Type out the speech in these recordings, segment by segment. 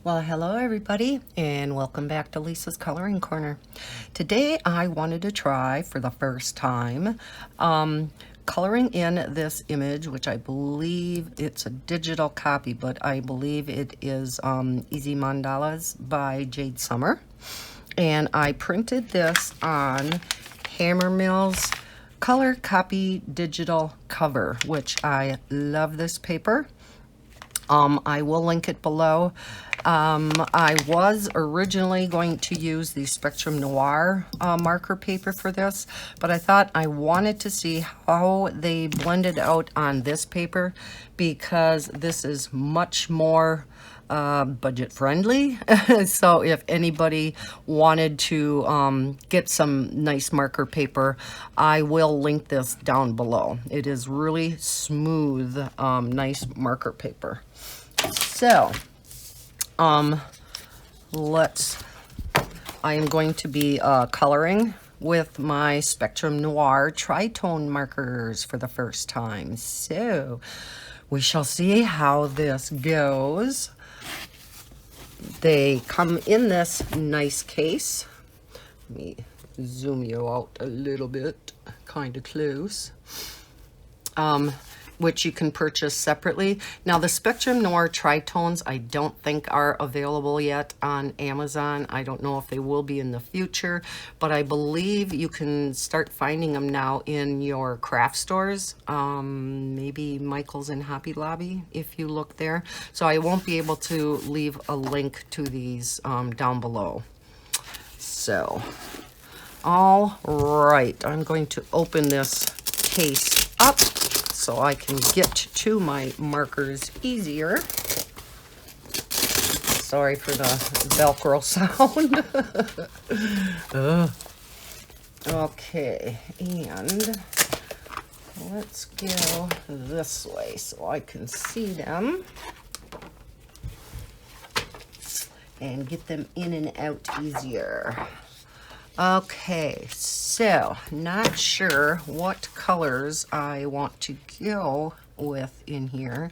Well, hello everybody, and welcome back to Lisa's Coloring Corner. Today I wanted to try for the first time coloring in this image, which I believe it's a digital copy, but I believe it is Easy Mandalas by Jade Summer. And I printed this on Hammer Mill's Color Copy Digital Cover, which I love this paper. I will link it below. I was originally going to use the Spectrum Noir marker paper for this, but I thought I wanted to see how they blended out on this paper because this is much more budget friendly. So if anybody wanted to get some nice marker paper, I will link this down below. It is really smooth, nice marker paper. So I am going to be coloring with my Spectrum Noir Tritone markers for the first time. So we shall see how this goes. They come in this nice case. Let me zoom you out a little bit, kind of close. Which you can purchase separately. Now the Spectrum Noir Tritones I don't think are available yet on Amazon. I don't know if they will be in the future, but I believe you can start finding them now in your craft stores, maybe Michael's and Hobby Lobby if you look there. So I won't be able to leave a link to these down below. So, all right, I'm going to open this case up so I can get to my markers easier. Sorry for the Velcro sound. Okay, and let's go this way so I can see them and get them in and out easier. Okay, so not sure what colors I want to go with in here.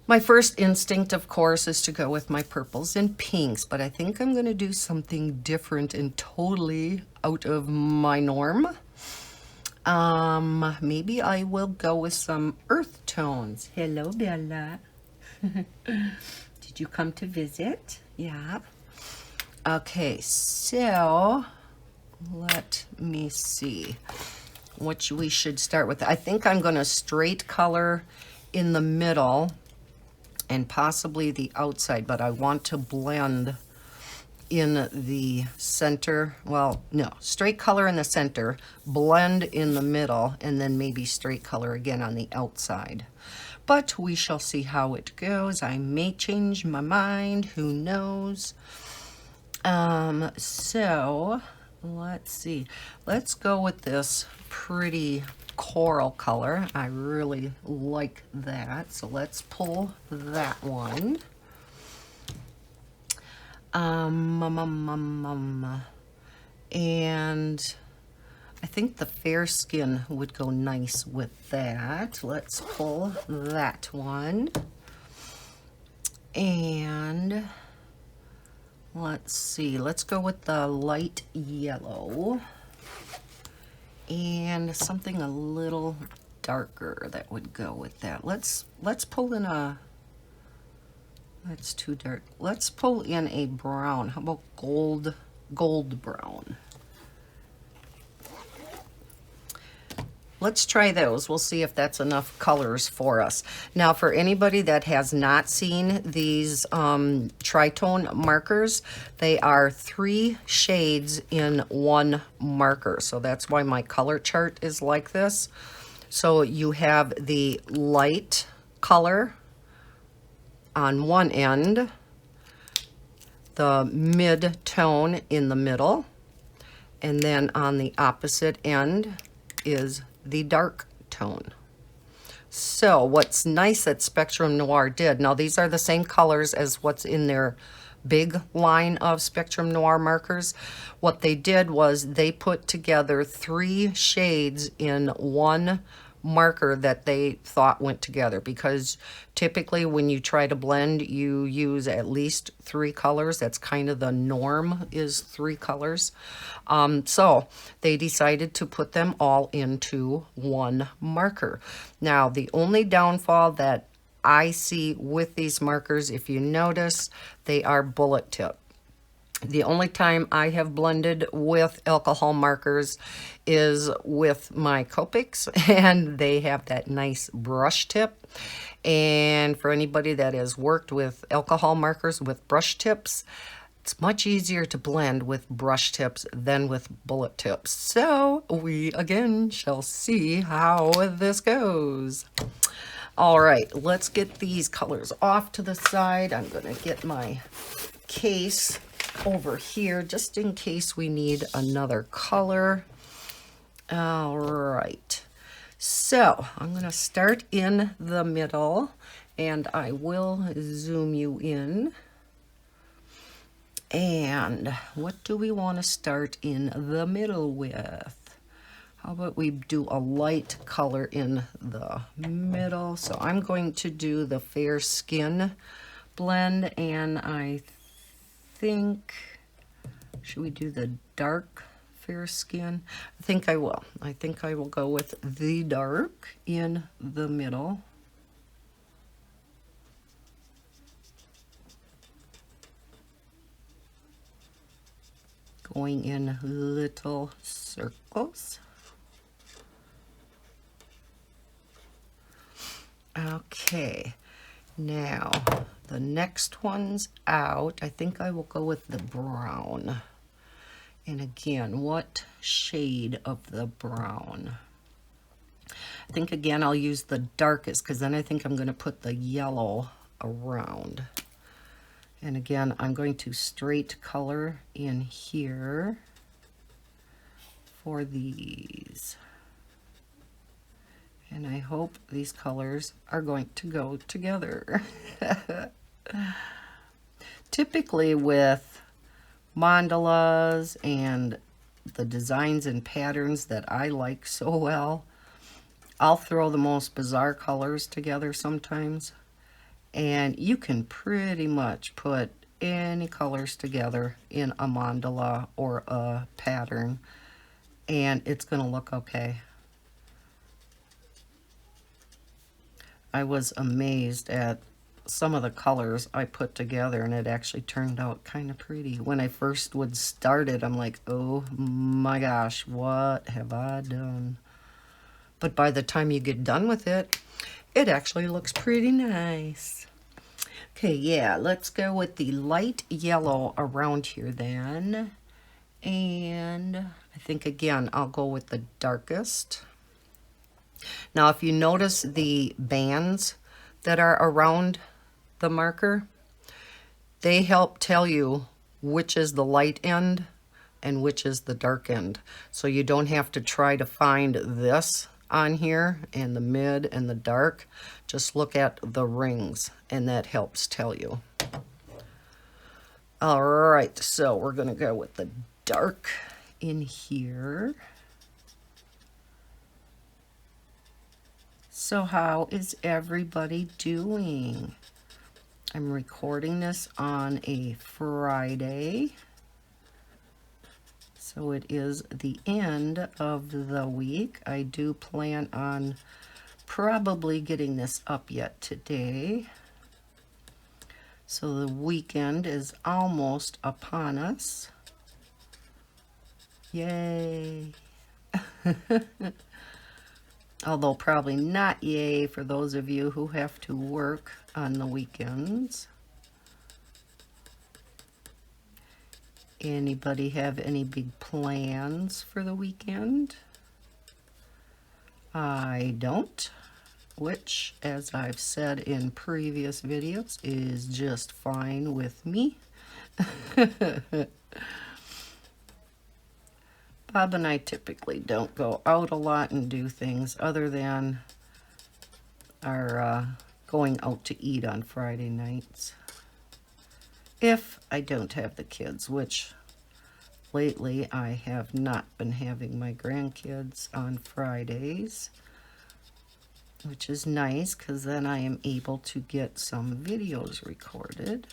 My first instinct, of course, is to go with my purples and pinks, but I think I'm going to do something different and totally out of my norm. Maybe I will go with some earth tones. Hello, Bella. Did you come to visit? Yeah. Okay, so let me see what we should start with. I think I'm going to straight color in the middle and possibly the outside, but I want to blend in the center. Well, no, straight color in the center, blend in the middle, and then maybe straight color again on the outside. But we shall see how it goes. I may change my mind, who knows? So let's see. Let's go with this pretty coral color. I really like that. So let's pull that one. And I think the fair skin would go nice with that. Let's pull that one. And let's see, let's go with the light yellow and something a little darker that would go with that. Let's pull in a, that's too dark. Let's pull in a brown. How about gold brown? Let's try those. We'll see if that's enough colors for us. Now, for anybody that has not seen these Tritone markers, they are 3 shades in one marker. So that's why my color chart is like this. So you have the light color on one end, the mid-tone in the middle, and then on the opposite end is the dark tone. So what's nice that Spectrum Noir did, now these are the same colors as what's in their big line of Spectrum Noir markers. What they did was they put together 3 shades in one marker that they thought went together, because typically when you try to blend, you use at least 3 colors. That's kind of the norm, is 3 colors. So they decided to put them all into one marker. Now, the only downfall that I see with these markers, if you notice, they are bullet tip. The only time I have blended with alcohol markers is with my Copics, and they have that nice brush tip. And for anybody that has worked with alcohol markers with brush tips, it's much easier to blend with brush tips than with bullet tips. So we again shall see how this goes. All right, let's get these colors off to the side. I'm going to get my case over here just in case we need another color. All right, so I'm going to start in the middle, and I will zoom you in. And what do we want to start in the middle with? How about we do a light color in the middle? So I'm going to do the Fair Skin blend, and I think, should we do the dark Fair Skin? I think I will. I think I will go with the dark in the middle. Going in little circles. Okay, now the next one's out. I think I will go with the brown. And again, what shade of the brown? I think again I'll use the darkest, because then I think I'm going to put the yellow around. And again, I'm going to straight color in here for these. And I hope these colors are going to go together. Typically with mandalas and the designs and patterns that I like so well, I'll throw the most bizarre colors together sometimes. And you can pretty much put any colors together in a mandala or a pattern, and it's going to look okay. I was amazed at some of the colors I put together, and it actually turned out kind of pretty. When I first would start it, I'm like, oh my gosh, what have I done? But by the time you get done with it, it actually looks pretty nice. Okay, yeah, let's go with the light yellow around here then. And I think, again, I'll go with the darkest. Now, if you notice the bands that are around the marker, they help tell you which is the light end and which is the dark end. So you don't have to try to find this on here and the mid and the dark. Just look at the rings, and that helps tell you. All right, so we're going to go with the dark in here. So how is everybody doing? I'm recording this on a Friday, so it is the end of the week. I do plan on probably getting this up yet today. So the weekend is almost upon us. Yay. Although probably not yay for those of you who have to work on the weekends. Anybody have any big plans for the weekend? I don't, which, as I've said in previous videos, is just fine with me. Bob and I typically don't go out a lot and do things other than our going out to eat on Friday nights. If I don't have the kids, which lately I have not been having my grandkids on Fridays. which is nice because then I am able to get some videos recorded.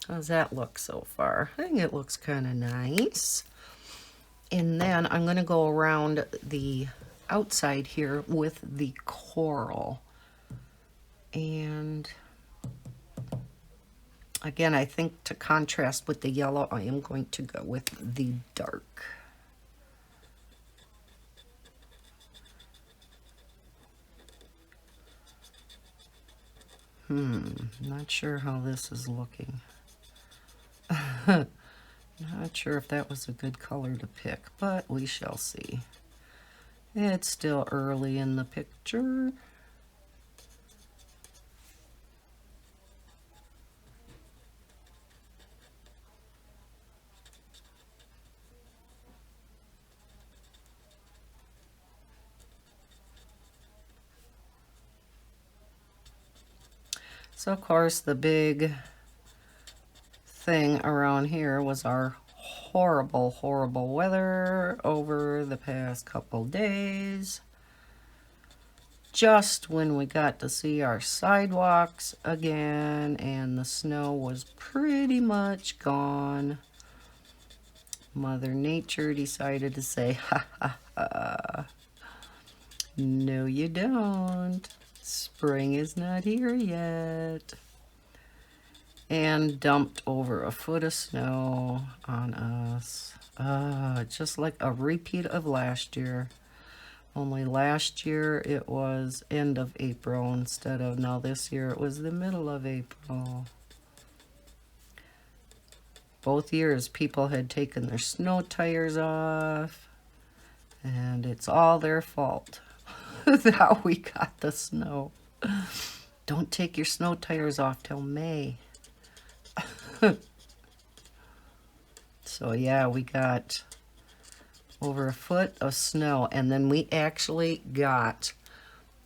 How's that look so far? I think it looks kind of nice. And then I'm going to go around the outside here with the coral. And again, I think to contrast with the yellow, I am going to go with the dark. Not sure how this is looking. Not sure if that was a good color to pick, but we shall see. It's still early in the picture. So of course the big thing around here was our horrible weather over the past couple days. Just when we got to see our sidewalks again and the snow was pretty much gone, Mother Nature decided to say, ha ha ha, no you don't. Spring is not here yet. And dumped over a foot of snow on us. Just like a repeat of last year. Only last year it was end of April instead of now this year it was the middle of April. Both years people had taken their snow tires off, and it's all their fault that we got the snow. Don't take your snow tires off till May. So yeah, we got over a foot of snow, and then we actually got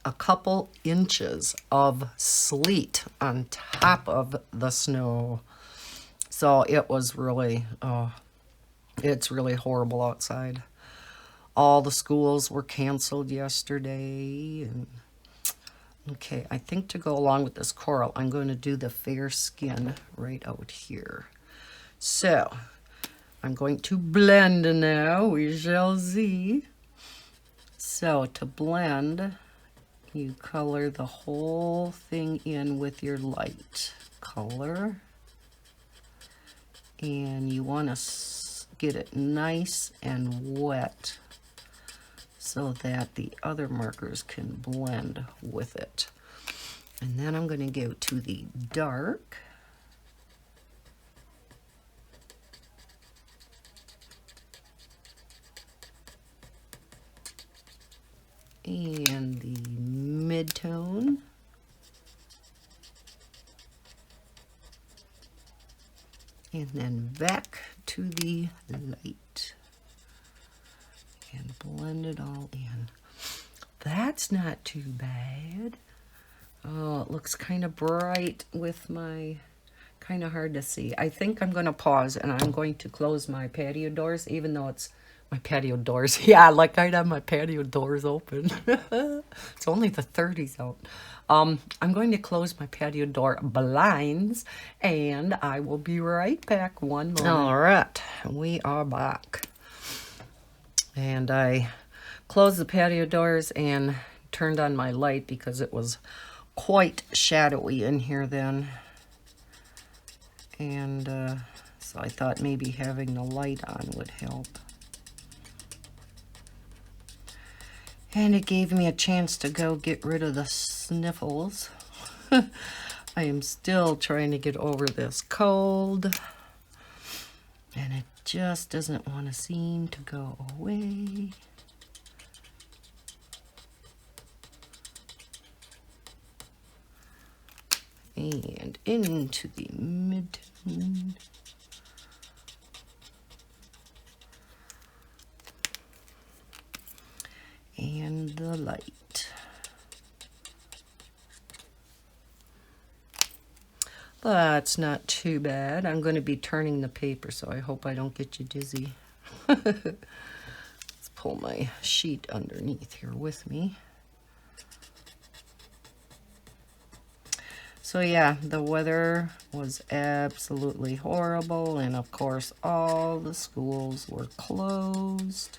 a couple inches of sleet on top of the snow. So it was really, it's really horrible outside. All the schools were canceled yesterday. And okay, I think to go along with this coral, I'm going to do the fair skin right out here. So I'm going to blend now, we shall see. So to blend, you color the whole thing in with your light color. And you want to get it nice and wet so that the other markers can blend with it. And then I'm going to go to the dark. And the mid-tone. And then back to the light. And blend it all in. That's not too bad. Oh, it looks kind of bright with my, kind of hard to see. I think I'm going to pause and I'm going to close my patio doors, even though it's my patio doors. Yeah, like I'd have my patio doors open. It's only the 30s out. I'm going to close my patio door blinds and I will be right back. One moment. All right, we are back. And I closed the patio doors and turned on my light because it was quite shadowy in here then. And so I thought maybe having the light on would help. And it gave me a chance to go get rid of the sniffles. I am still trying to get over this cold. And it just doesn't want to seem to go away. And into the mid-tone. And the light. That's not too bad. I'm going to be turning the paper, so I hope I don't get you dizzy. pull my sheet underneath here with me. So yeah, the weather was absolutely horrible, and of course all the schools were closed.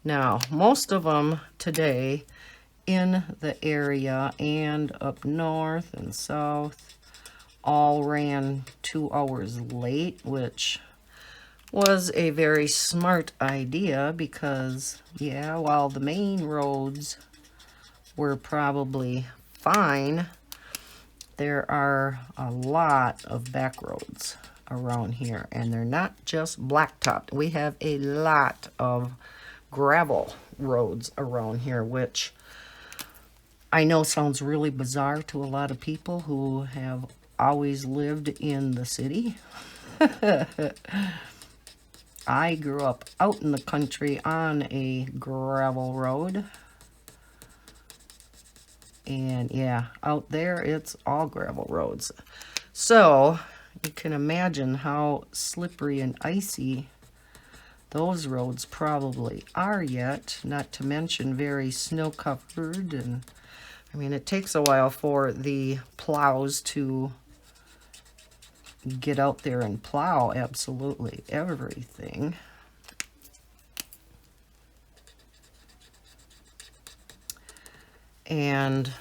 Now, most of them today in the area and up north and south all ran 2 hours late, which was a very smart idea because, yeah, while the main roads were probably fine, there are a lot of back roads around here, and they're not just blacktop. We have a lot of gravel roads around here, which I know sounds really bizarre to a lot of people who have always lived in the city. I grew up out in the country on a gravel road. And yeah, out there it's all gravel roads. So you can imagine how slippery and icy those roads probably are yet, not to mention very snow covered. And I mean, it takes a while for the plows to get out there and plow absolutely everything. And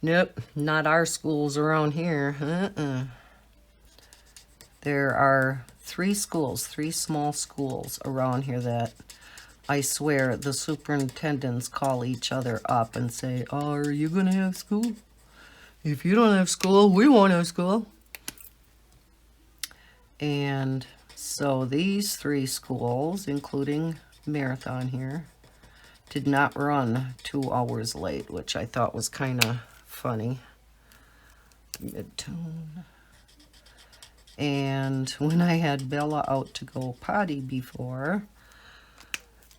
nope, not our schools around here. There are 3 schools, 3 small schools around here that I swear the superintendents call each other up and say, "Oh, are you going to have school? If you don't have school, we won't have school." And so these 3 schools, including Marathon here, did not run 2 hours late, which I thought was kind of funny. Mid-tone. And when I had Bella out to go potty before,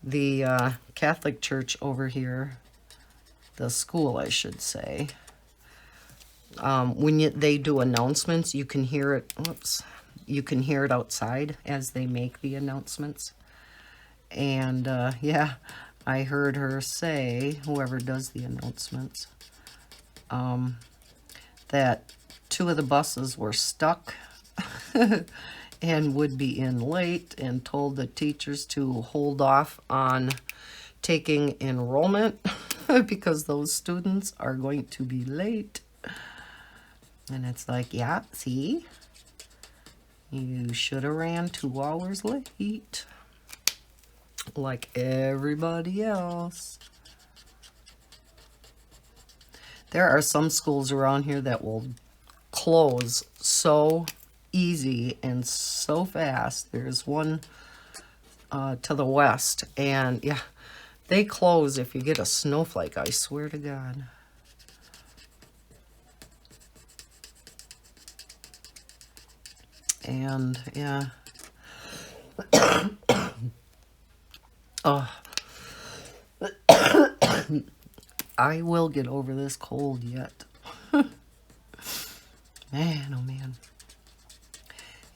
the Catholic church over here, the school I should say, when they do announcements, you can hear it, you can hear it outside as they make the announcements. And yeah, I heard her say, whoever does the announcements, that 2 of the buses were stuck and would be in late, and told the teachers to hold off on taking enrollment because those students are going to be late. And it's like, yeah, see, you should have ran 2 hours late like everybody else. There are some schools around here that will close so easy and so fast. There's one to the west, and yeah, they close if you get a snowflake, I swear to God. And yeah. Oh. I will get over this cold yet. Man, oh man.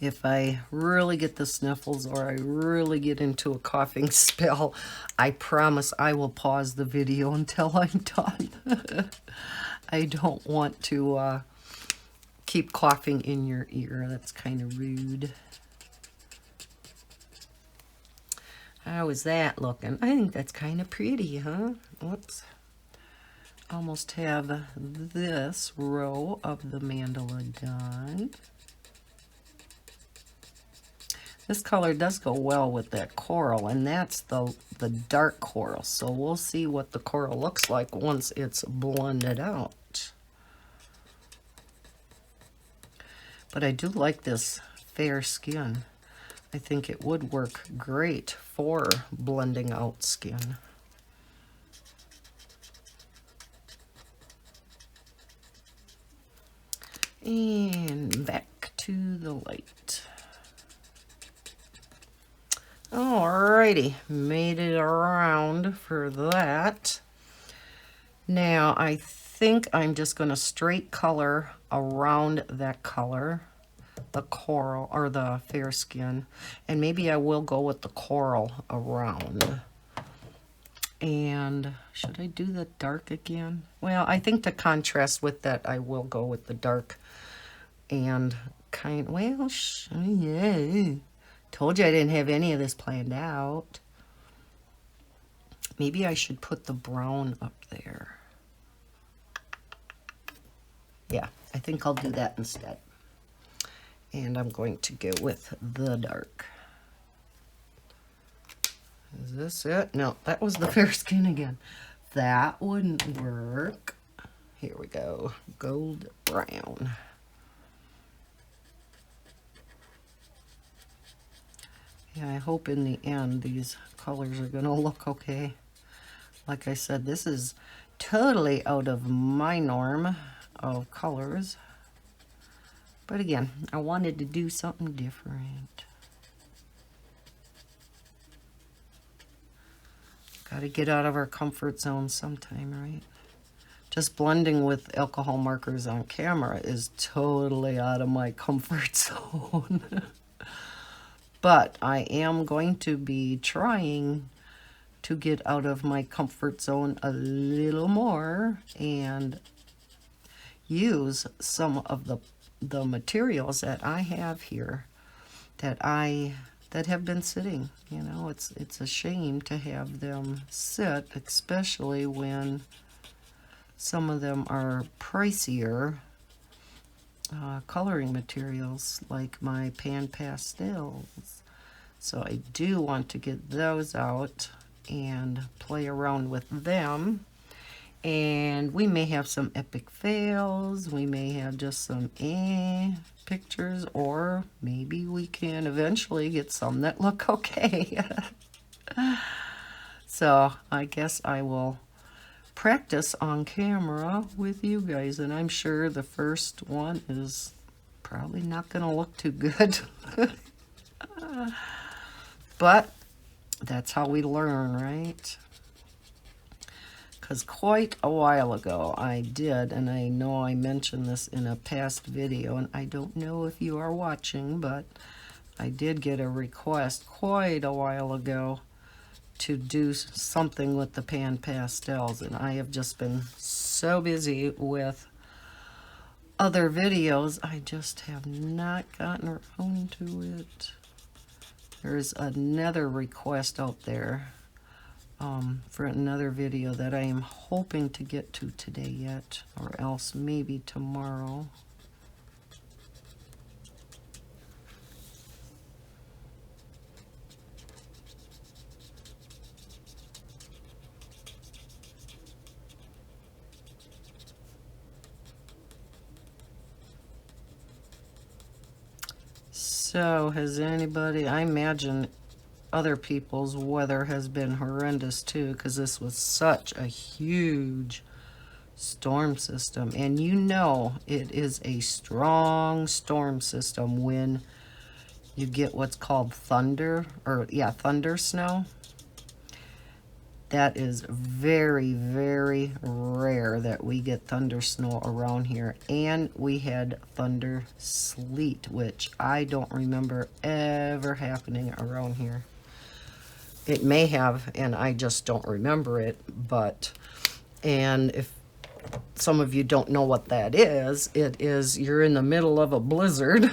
If I really get the sniffles or I really get into a coughing spell, I promise I will pause the video until I'm done. I don't want to keep coughing in your ear. That's kind of rude. How is that looking? I think that's kind of pretty, huh? Whoops. Almost have this row of the mandala done. This color does go well with that coral, and that's the dark coral. So we'll see what the coral looks like once it's blended out. But I do like this fair skin. I think it would work great for blending out skin. And back to the light. Alrighty, made it around for that. Now I think I'm just going to straight color around that color the coral or the fair skin, and maybe I will go with the coral around. And should I do the dark again? Well, I think to contrast with that, I will go with the dark and well, yeah. Told you I didn't have any of this planned out. Maybe I should put the brown up there. Yeah, I think I'll do that instead. And I'm going to go with the dark. Is this it? No, that was the fair skin again. That wouldn't work. Here we go. Gold brown. Yeah, I hope in the end these colors are going to look okay. Like I said, this is totally out of my norm of colors. But again, I wanted to do something different. Got to get out of our comfort zone sometime, right? Just blending with alcohol markers on camera is totally out of my comfort zone. But I am going to be trying to get out of my comfort zone a little more and use some of the materials that I have here that have been sitting. You know, it's a shame to have them sit, especially when some of them are pricier coloring materials like my pan pastels. So I do want to get those out and play around with them. And we may have some epic fails, we may have just some pictures, or maybe we can eventually get some that look okay. So I guess I will practice on camera with you guys, and I'm sure the first one is probably not going to look too good. But that's how we learn, right? Because quite a while ago I did, and I know I mentioned this in a past video, and I don't know if you are watching, but I did get a request quite a while ago to do something with the pan pastels, and I have just been so busy with other videos, I just have not gotten around to it. There's another request out there for another video that I am hoping to get to today yet, or else maybe tomorrow. So, has anybody, I imagine other people's weather has been horrendous too, because this was such a huge storm system. And you know it is a strong storm system when you get what's called thunder, or yeah, thunder snow. That is very, very rare that we get thunder snow around here. And we had thunder sleet, which I don't remember ever happening around here. It may have, and I just don't remember it. But, and if some of you don't know what that is, it is you're in the middle of a blizzard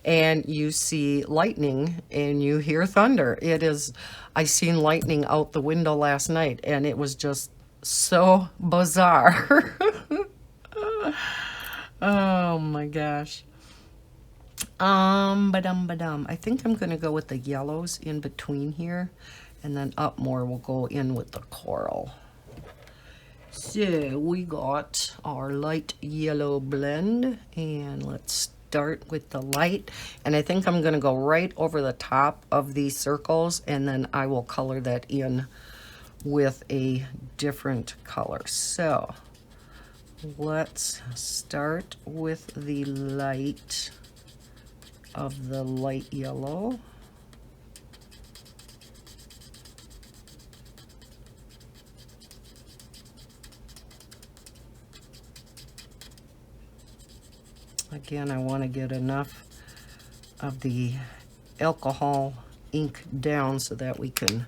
and you see lightning and you hear thunder. It is, I seen lightning out the window last night, and it was just so bizarre. Oh my gosh. Ba-dum. I think I'm gonna go with the yellows in between here, and then up more we'll go in with the coral. So we got our light yellow blend, and let's start with the light. And I think I'm gonna go right over the top of these circles, and then I will color that in with a different color. So let's start with the light of the light yellow. Again, I want to get enough of the alcohol ink down so that we can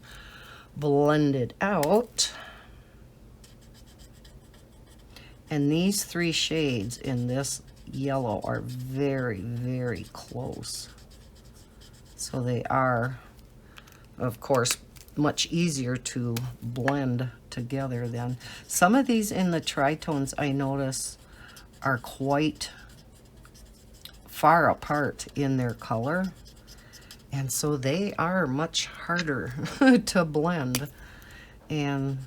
blend it out. And these three shades in this yellow are very, very close. So they are, of course, much easier to blend together than some of these in the tritones. I notice are quite far apart in their color, and so they are much harder to blend. And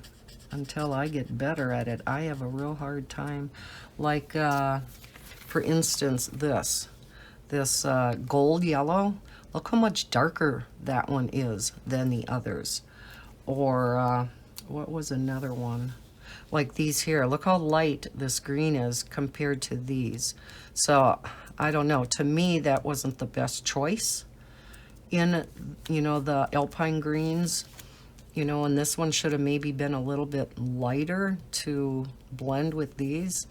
until I get better at it, I have a real hard time. Like, for instance, this gold yellow. Look how much darker that one is than the others. Or, what was another one? Like these here. Look how light this green is compared to these. So, I don't know. To me, that wasn't the best choice in, you know, the alpine greens. You know, and this one should have maybe been a little bit lighter to blend with these.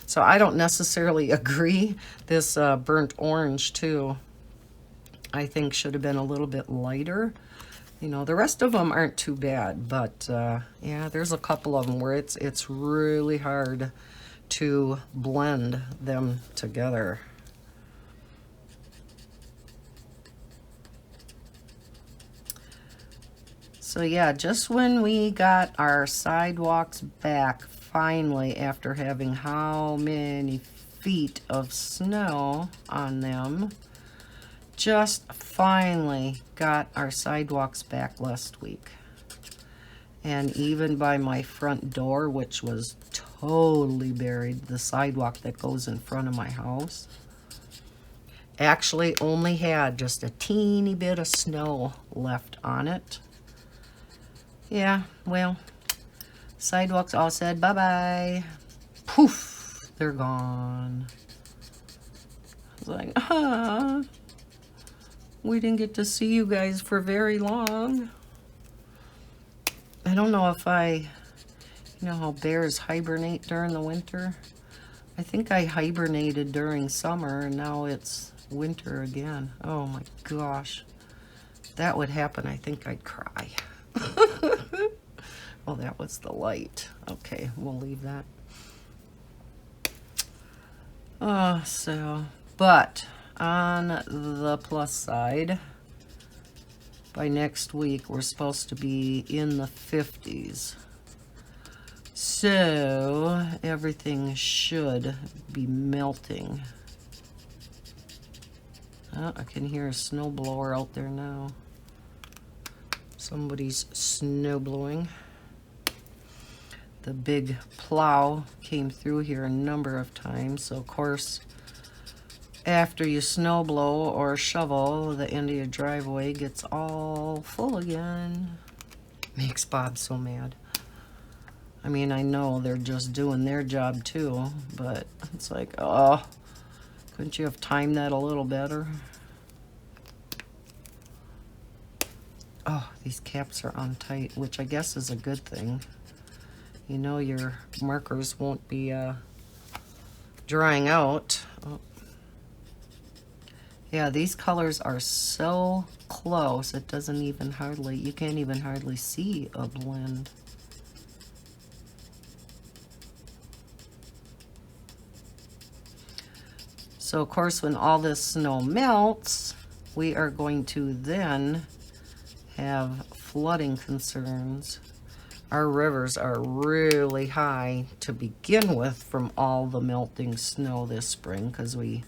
So I don't necessarily agree. This burnt orange too, I think should have been a little bit lighter. You know, the rest of them aren't too bad, but yeah, there's a couple of them where it's really hard to blend them together. So yeah, just when we got our sidewalks back, finally, after having how many feet of snow on them, just finally got our sidewalks back last week. And even by my front door, which was totally buried, the sidewalk that goes in front of my house, actually only had just a teeny bit of snow left on it. Yeah, well, sidewalks all said bye-bye. Poof, they're gone. I was like, we didn't get to see you guys for very long. I don't know if you know how bears hibernate during the winter? I think I hibernated during summer and now it's winter again. Oh my gosh. That would happen, I think I'd cry. Oh, that was the light. Okay, we'll leave that. But on the plus side, by next week, we're supposed to be in the 50s. So, everything should be melting. Oh, I can hear a snowblower out there now. Somebody's snow blowing. The big plow came through here a number of times. So, of course, after you snow blow or shovel, the end of your driveway gets all full again. Makes Bob so mad. I mean, I know they're just doing their job too, but it's like, oh, couldn't you have timed that a little better? Oh, these caps are on tight, which I guess is a good thing. You know your markers won't be drying out. Oh. Yeah, these colors are so close, it doesn't even hardly, you can't even hardly see a blend. So, of course, when all this snow melts, we are going to then have flooding concerns. Our rivers are really high to begin with from all the melting snow this spring because we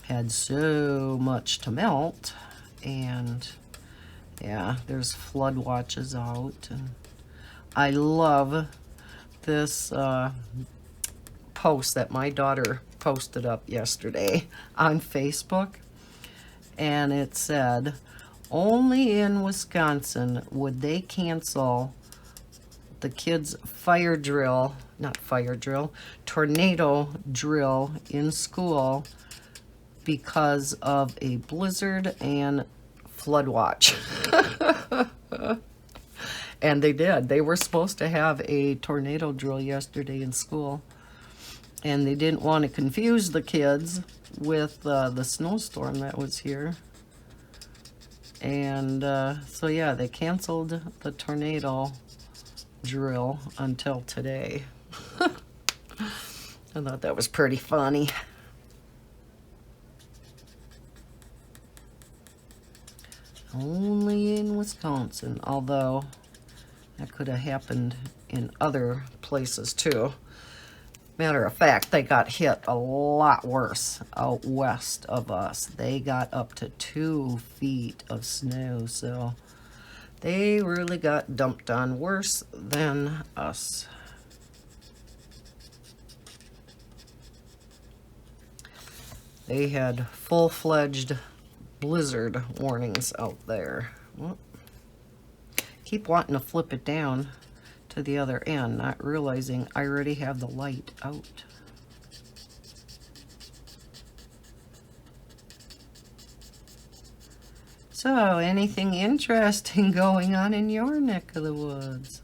had so much to melt. And yeah, there's flood watches out. And I love this post that my daughter posted up yesterday on Facebook. And it said, only in Wisconsin would they cancel the kids' tornado drill in school because of a blizzard and flood watch. And they did. They were supposed to have a tornado drill yesterday in school. And they didn't want to confuse the kids with the snowstorm that was here. And so yeah, they canceled the tornado drill until today. I thought that was pretty funny. Only in Wisconsin, although that could have happened in other places too. Matter of fact, they got hit a lot worse out west of us. They got up to 2 feet of snow, so they really got dumped on worse than us. They had full-fledged blizzard warnings out there. Well, keep wanting to flip it down to the other end, not realizing I already have the light out. So, anything interesting going on in your neck of the woods?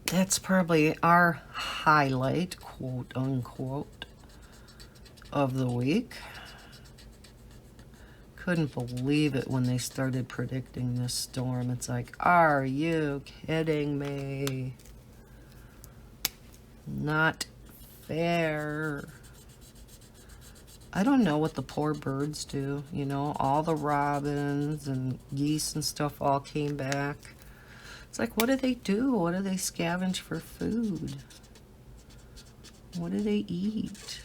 That's probably our highlight, quote unquote, of the week. Couldn't believe it when they started predicting this storm. It's like, are you kidding me? Not fair. I don't know what the poor birds do. You know, all the robins and geese and stuff all came back. It's like, what do they do? What do they scavenge for food? What do they eat?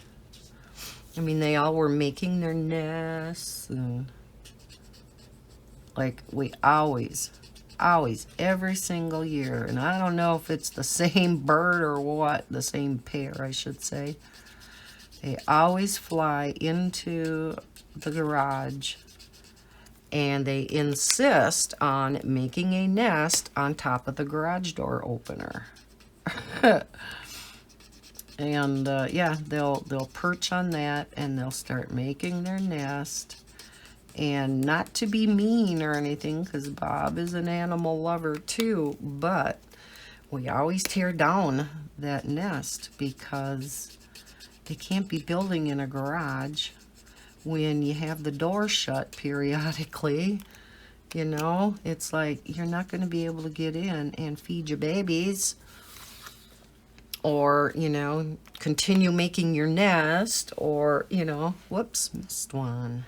I mean, they all were making their nests, and like we always, every single year, and I don't know if it's the same bird or what, the same pair, I should say. They always fly into the garage, and they insist on making a nest on top of the garage door opener. And yeah, they'll perch on that, and they'll start making their nest. And not to be mean or anything, because Bob is an animal lover too, but we always tear down that nest because they can't be building in a garage when you have the door shut periodically. You know, it's like you're not going to be able to get in and feed your babies, or, you know, continue making your nest, or, you know, whoops, missed one.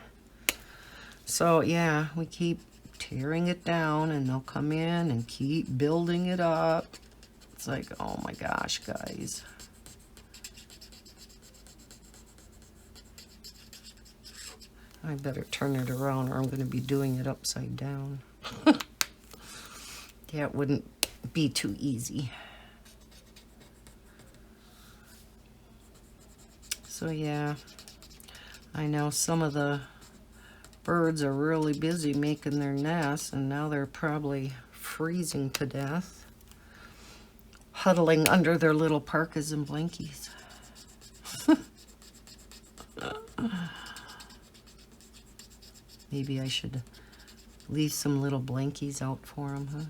So yeah, we keep tearing it down, and they'll come in and keep building it up. It's like, oh my gosh, guys. I better turn it around, or I'm going to be doing it upside down. That wouldn't be too easy. So yeah, I know some of the birds are really busy making their nests, and now they're probably freezing to death, huddling under their little parkas and blankies. Maybe I should leave some little blankies out for them, huh?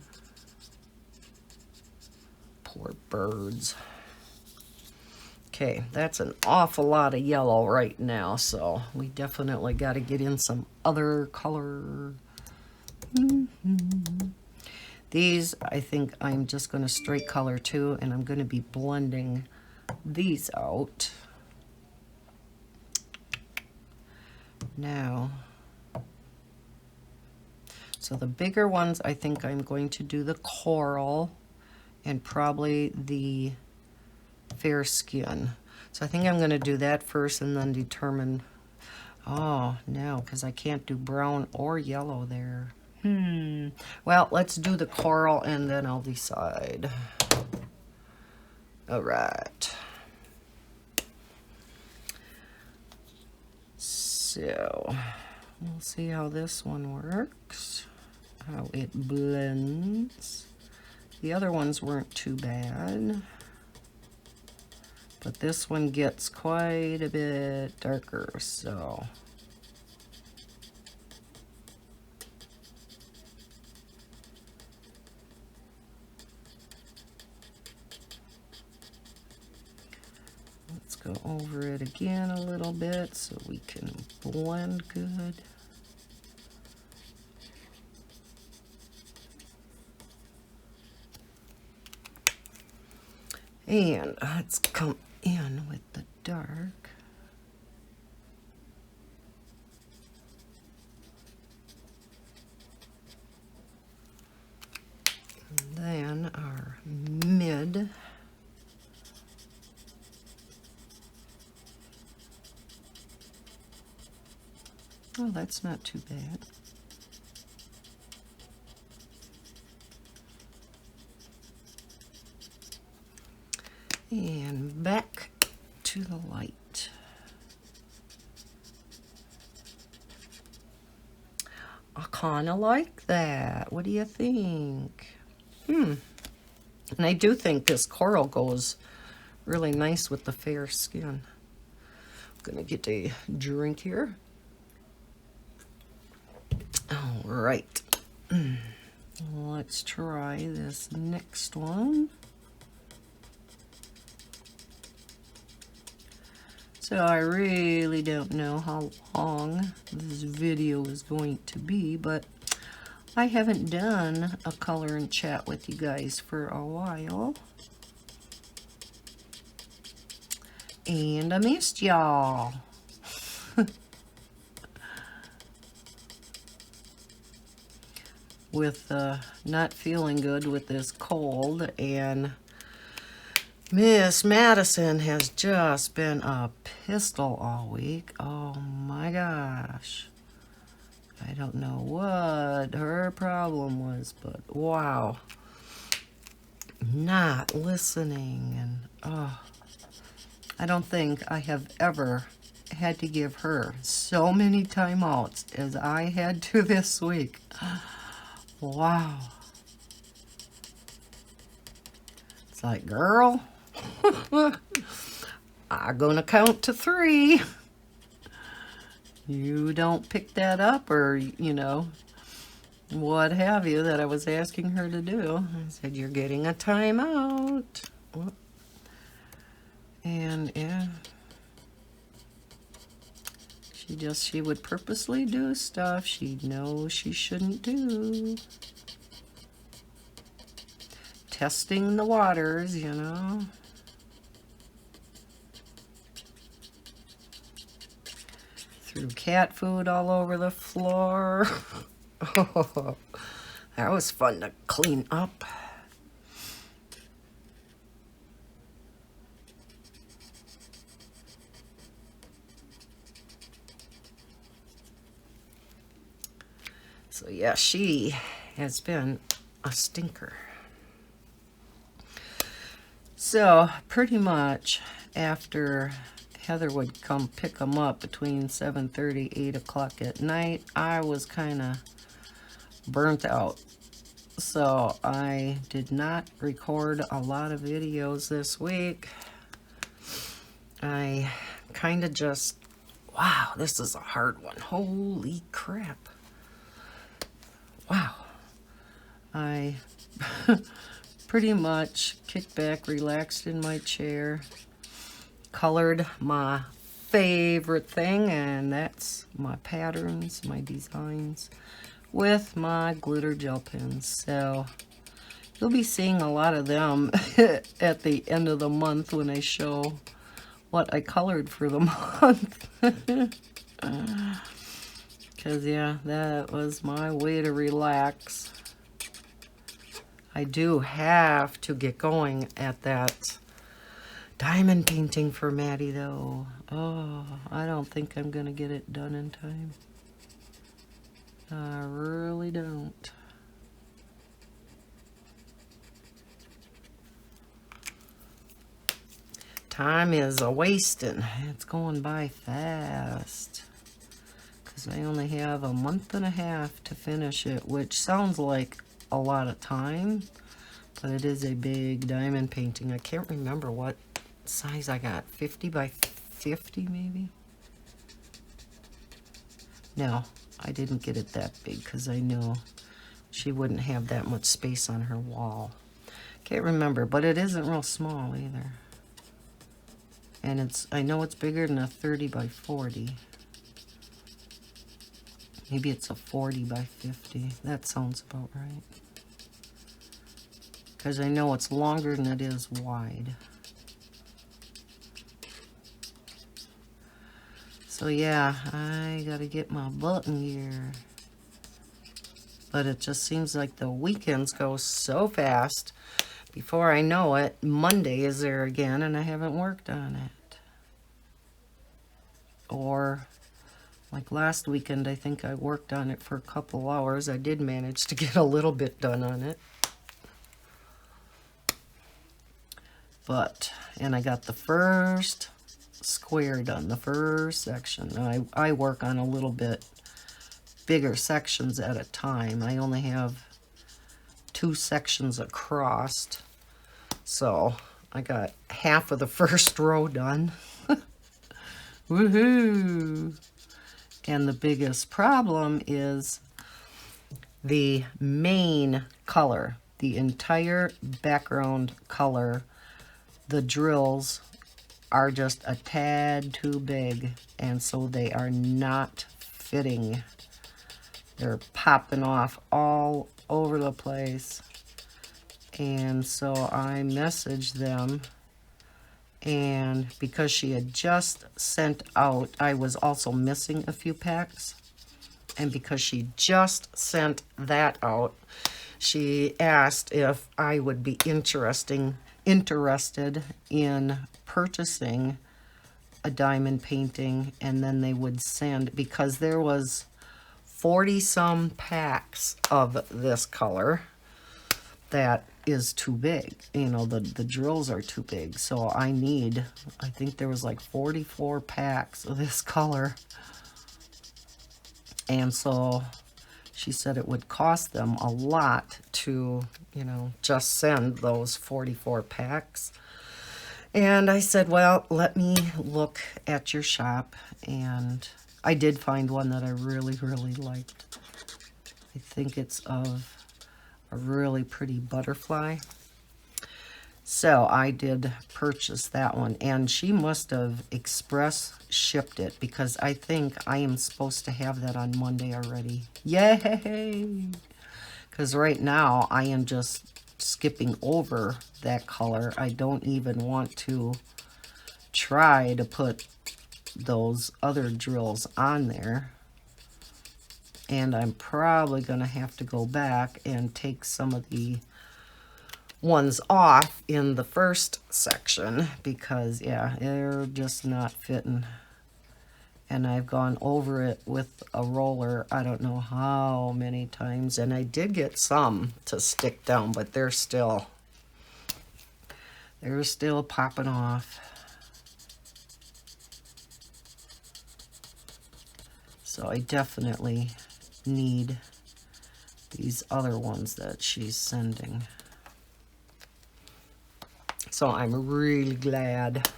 Poor birds. Okay, that's an awful lot of yellow right now, so we definitely got to get in some other color. These, I think I'm just going to straight color too, and I'm going to be blending these out. Now, so the bigger ones, I think I'm going to do the coral and probably the fair skin. So I think I'm going to do that first and then determine, oh no, because I can't do brown or yellow there. Well, let's do the coral and then I'll decide. All right. So we'll see how this one works, how it blends. The other ones weren't too bad, but this one gets quite a bit darker, so. go over it again a little bit so we can blend good. And let's come in with the dark. And then our mid. Oh, that's not too bad. And back to the light. I kind of like that. What do you think? And I do think this coral goes really nice with the fair skin. I'm gonna get a drink here. All right. Let's try this next one. So I really don't know how long this video is going to be, but I haven't done a color and chat with you guys for a while. And I missed y'all. With not feeling good with this cold, and Miss Madison has just been a pistol all week. Oh my gosh. I don't know what her problem was, but wow. Not listening, and oh, I don't think I have ever had to give her so many timeouts as I had to this week. Wow. It's like, girl, I'm gonna count to 3. You don't pick that up, or, you know, what have you that I was asking her to do. I said, you're getting a timeout. And yeah, she would purposely do stuff she knows she shouldn't do. Testing the waters, you know. Threw cat food all over the floor. Oh, that was fun to clean up. So yeah, she has been a stinker. So pretty much after Heather would come pick them up between 7:30, 8 o'clock at night, I was kind of burnt out. So I did not record a lot of videos this week. I kind of just, wow, this is a hard one. Holy crap. Wow. I pretty much kicked back, relaxed in my chair, colored my favorite thing, and that's my patterns, my designs, with my glitter gel pens. So you'll be seeing a lot of them at the end of the month when I show what I colored for the month. Because, yeah, that was my way to relax. I do have to get going at that diamond painting for Maddie, though. Oh, I don't think I'm going to get it done in time. I really don't. Time is a-wasting. It's going by fast. Because I only have a month and a half to finish it, which sounds like a lot of time, but it is a big diamond painting. I can't remember what size I got. 50 by 50 maybe? No, I didn't get it that big because I knew she wouldn't have that much space on her wall. Can't remember, but it isn't real small either. And I know it's bigger than a 30 by 40. Maybe it's a 40 by 50. That sounds about right. Because I know it's longer than it is wide. So yeah, I gotta get my button gear. But it just seems like the weekends go so fast. Before I know it, Monday is there again and I haven't worked on it. Or like last weekend, I think I worked on it for a couple hours. I did manage to get a little bit done on it. And I got the first square done, the first section. I work on a little bit bigger sections at a time. I only have 2 sections across. So I got half of the first row done. Woohoo! And the biggest problem is the main color, the entire background color. The drills are just a tad too big, and so they are not fitting. They're popping off all over the place. And so I messaged them, and because she had just sent out, I was also missing a few packs. And because she just sent that out, she asked if I would be interested in purchasing a diamond painting, and then they would send, because there was 40 some packs of this color that is too big. You know, the drills are too big. So I think there was like 44 packs of this color. And so she said it would cost them a lot to, you know, just send those 44 packs. And I said, well, let me look at your shop. And I did find one that I really, really liked. I think it's of a really pretty butterfly. So I did purchase that one, and she must have express shipped it, because I think I am supposed to have that on Monday already. Yay! Because right now I am just skipping over that color. I don't even want to try to put those other drills on there. And I'm probably going to have to go back and take some of the ones off in the first section, because yeah, they're just not fitting. And I've gone over it with a roller I don't know how many times, and I did get some to stick down, but they're still popping off. So I definitely need these other ones that she's sending. So I'm really glad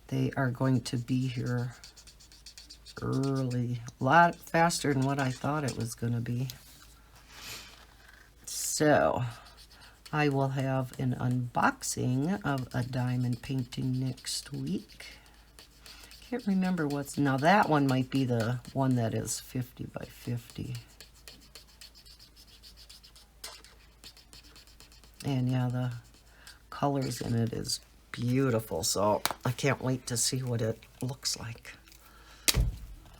they are going to be here early. A lot faster than what I thought it was going to be. So I will have an unboxing of a diamond painting next week. Can't remember what's... Now that one might be the one that is 50 by 50. And yeah, the colors in it is beautiful, so I can't wait to see what it looks like.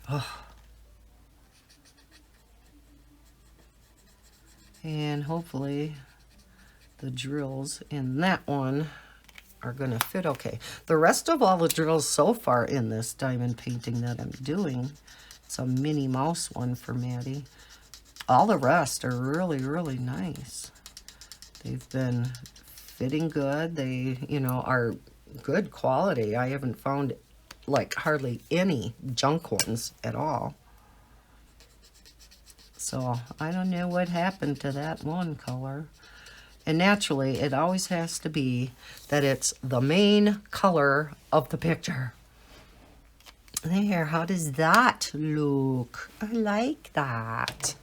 Oh. And hopefully the drills in that one are gonna fit okay. The rest of all the drills so far in this diamond painting that I'm doing, it's a Minnie Mouse one for Maddie. All the rest are really, really nice. They've been fitting good. They, you know, are good quality. I haven't found like hardly any junk ones at all. So I don't know what happened to that one color. And naturally, it always has to be that it's the main color of the picture. There, how does that look? I like that.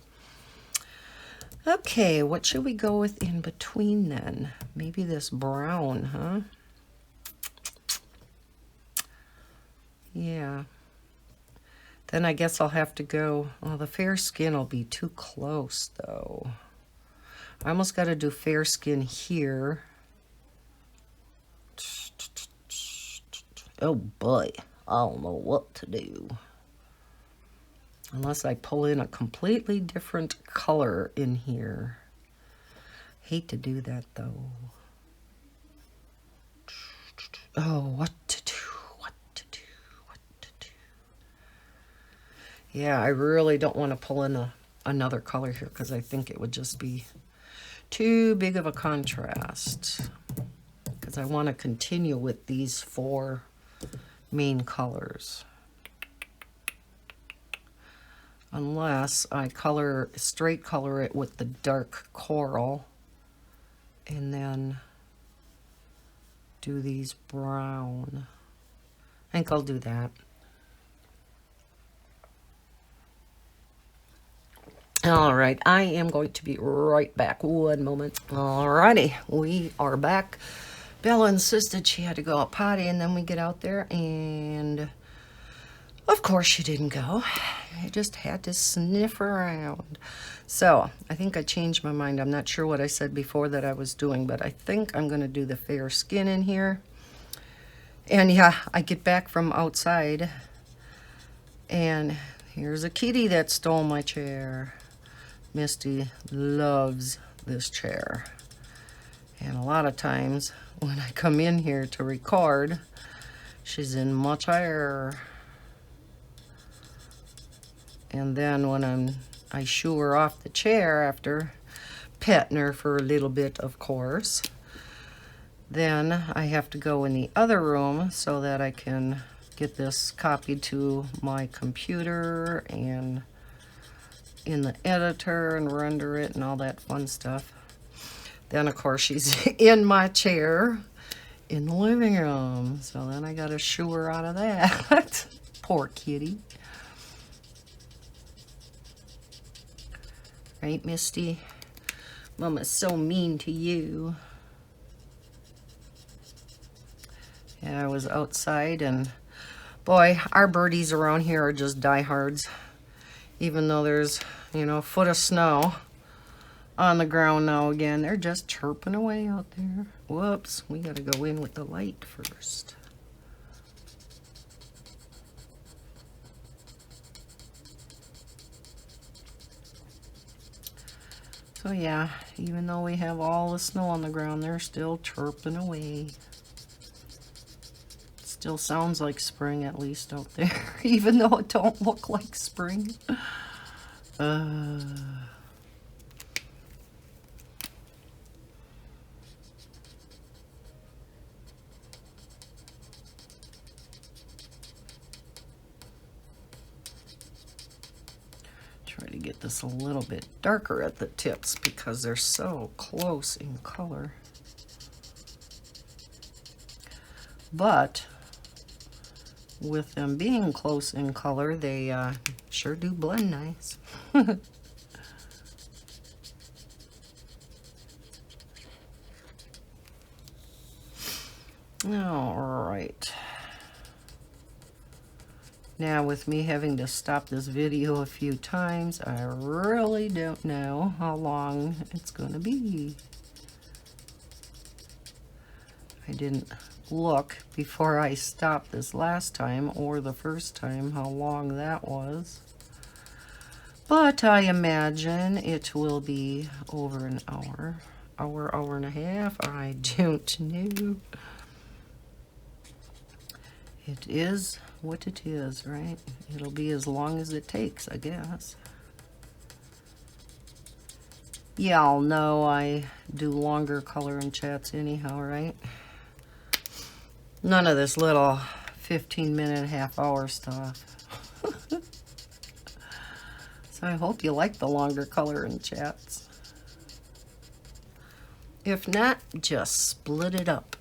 Okay, what should we go with in between then? Maybe this brown, huh? Yeah. Then I guess I'll have to go, well, the fair skin will be too close though. I almost got to do fair skin here. Oh boy, I don't know what to do. Unless I pull in a completely different color in here. Hate to do that though. Oh, what to do, what to do, what to do. Yeah, I really don't want to pull in another color here because I think it would just be too big of a contrast. Because I want to continue with these 4 main colors. Unless I straight color it with the dark coral and then do these brown. I think I'll do that. All right, I am going to be right back. One moment. All righty, we are back. Bella insisted she had to go out potty, and then we get out there, and of course she didn't go. I just had to sniff around. So I think I changed my mind. I'm not sure what I said before that I was doing, but I think I'm going to do the fair skin in here. And yeah, I get back from outside, and here's a kitty that stole my chair. Misty loves this chair. And a lot of times when I come in here to record, she's in my chair. And then when I shoo her off the chair after petting her for a little bit, of course, then I have to go in the other room so that I can get this copied to my computer and in the editor and render it and all that fun stuff. Then of course she's in my chair in the living room, so then I gotta shoo her out of that. Poor kitty. Right, Misty? Mama's so mean to you. Yeah, I was outside, and boy, our birdies around here are just diehards. Even though there's, you know, a foot of snow on the ground now again, they're just chirping away out there. Whoops, we gotta go in with the light first. So yeah, even though we have all the snow on the ground, they're still chirping away. Still sounds like spring, at least out there, even though it don't look like spring. Try to get this a little bit darker at the tips because they're so close in color. But with them being close in color, they sure do blend nice. All right. Now, with me having to stop this video a few times, I really don't know how long it's going to be. I didn't look before I stopped this last time or the first time how long that was. But I imagine it will be over an hour. Hour and a half. I don't know. It is what it is, right? It'll be as long as it takes, I guess. Y'all know I do longer coloring chats anyhow, right? None of this little 15-minute, half-hour stuff. So I hope you like the longer coloring chats. If not, just split it up.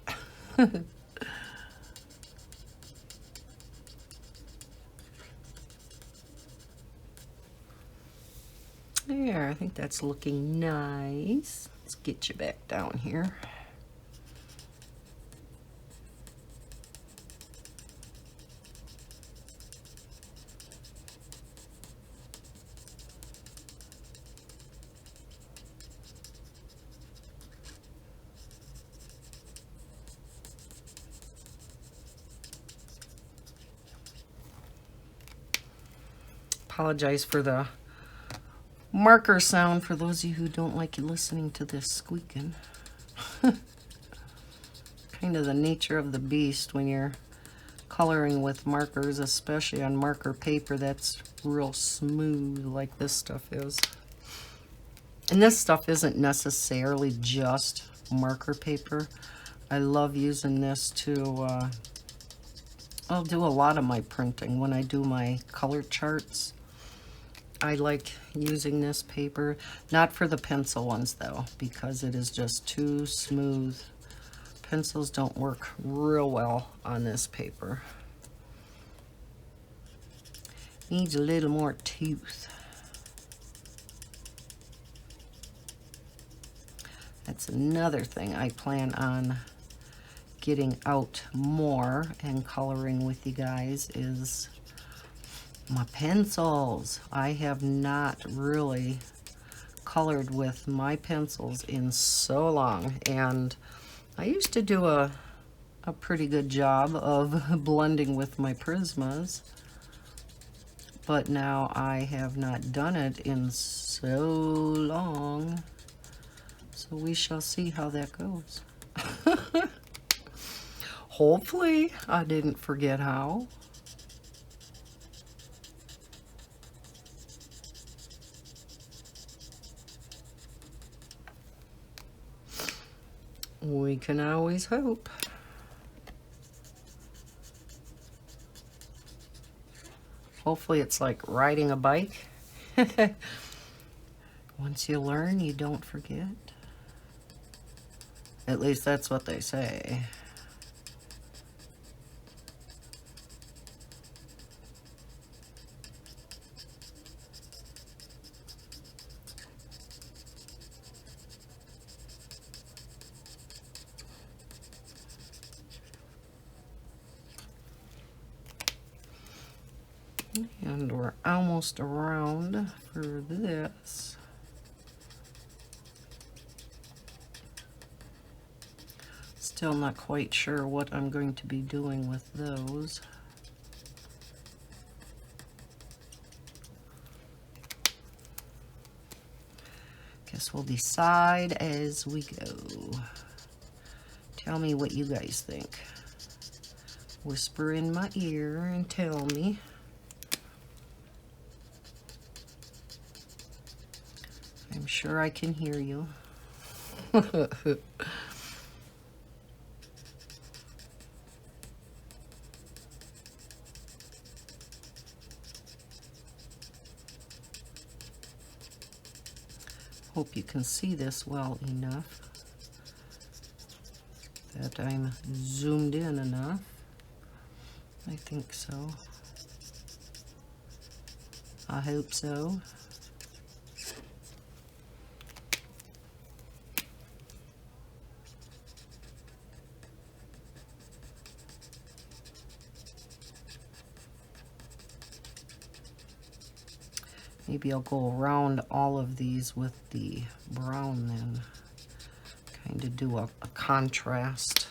There, I think that's looking nice. Let's get you back down here. Apologize for the marker sound for those of you who don't like listening to this squeaking. Kind of the nature of the beast when you're coloring with markers, especially on marker paper that's real smooth like this stuff is. And this stuff isn't necessarily just marker paper. I love using this to, I'll do a lot of my printing when I do my color charts. I like using this paper, not for the pencil ones though, because it is just too smooth. Pencils don't work real well on this paper. Needs a little more tooth. That's another thing I plan on getting out more and coloring with you guys is my pencils. I have not really colored with my pencils in so long, and I used to do a pretty good job of blending with my Prismas, but now I have not done it in so long, so we shall see how that goes. Hopefully I didn't forget how. We can always hope. Hopefully it's like riding a bike. Once you learn, you don't forget. At least that's what they say. And we're almost around for this. Still not quite sure what I'm going to be doing with those. Guess we'll decide as we go. Tell me what you guys think. Whisper in my ear and tell me. I'm sure I can hear you. Hope you can see this well enough, that I'm zoomed in enough. I think so. I hope so. Maybe I'll go around all of these with the brown then. Kind of do a contrast.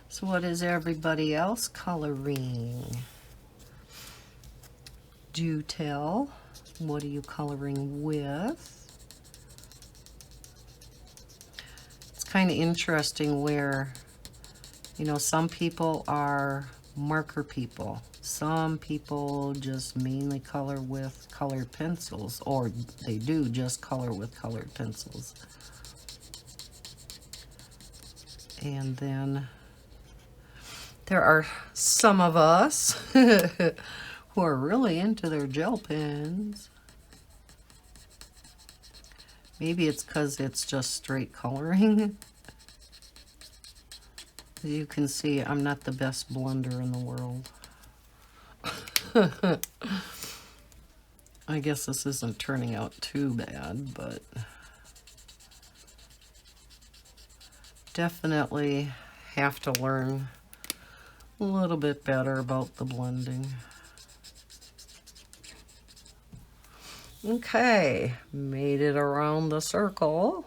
So what is everybody else coloring? Do tell. What are you coloring with? It's kind of interesting where, you know, some people are marker people. Some people just mainly color with colored pencils, or they do just color with colored pencils. And then there are some of us who are really into their gel pens. Maybe it's because it's just straight coloring. As you can see, I'm not the best blender in the world. I guess this isn't turning out too bad, but definitely have to learn a little bit better about the blending. Okay, made it around the circle.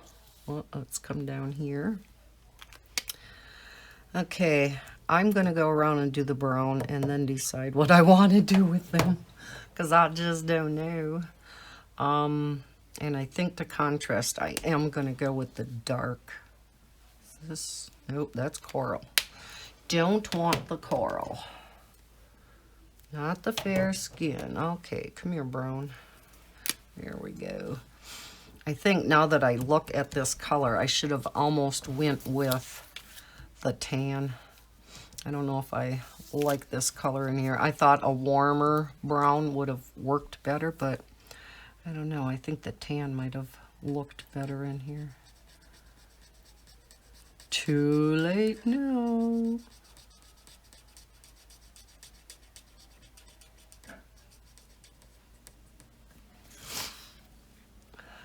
Well, let's come down here. Okay, I'm gonna go around and do the brown and then decide what I want to do with them, because I just don't know. And I think to contrast, I am gonna go with the dark. This, nope, that's coral. Don't want the coral. Not the fair skin. Okay, come here, brown. There we go. I think now that I look at this color, I should have almost went with the tan. I don't know if I like this color in here. I thought a warmer brown would have worked better, but I don't know. I think the tan might have looked better in here. Too late now.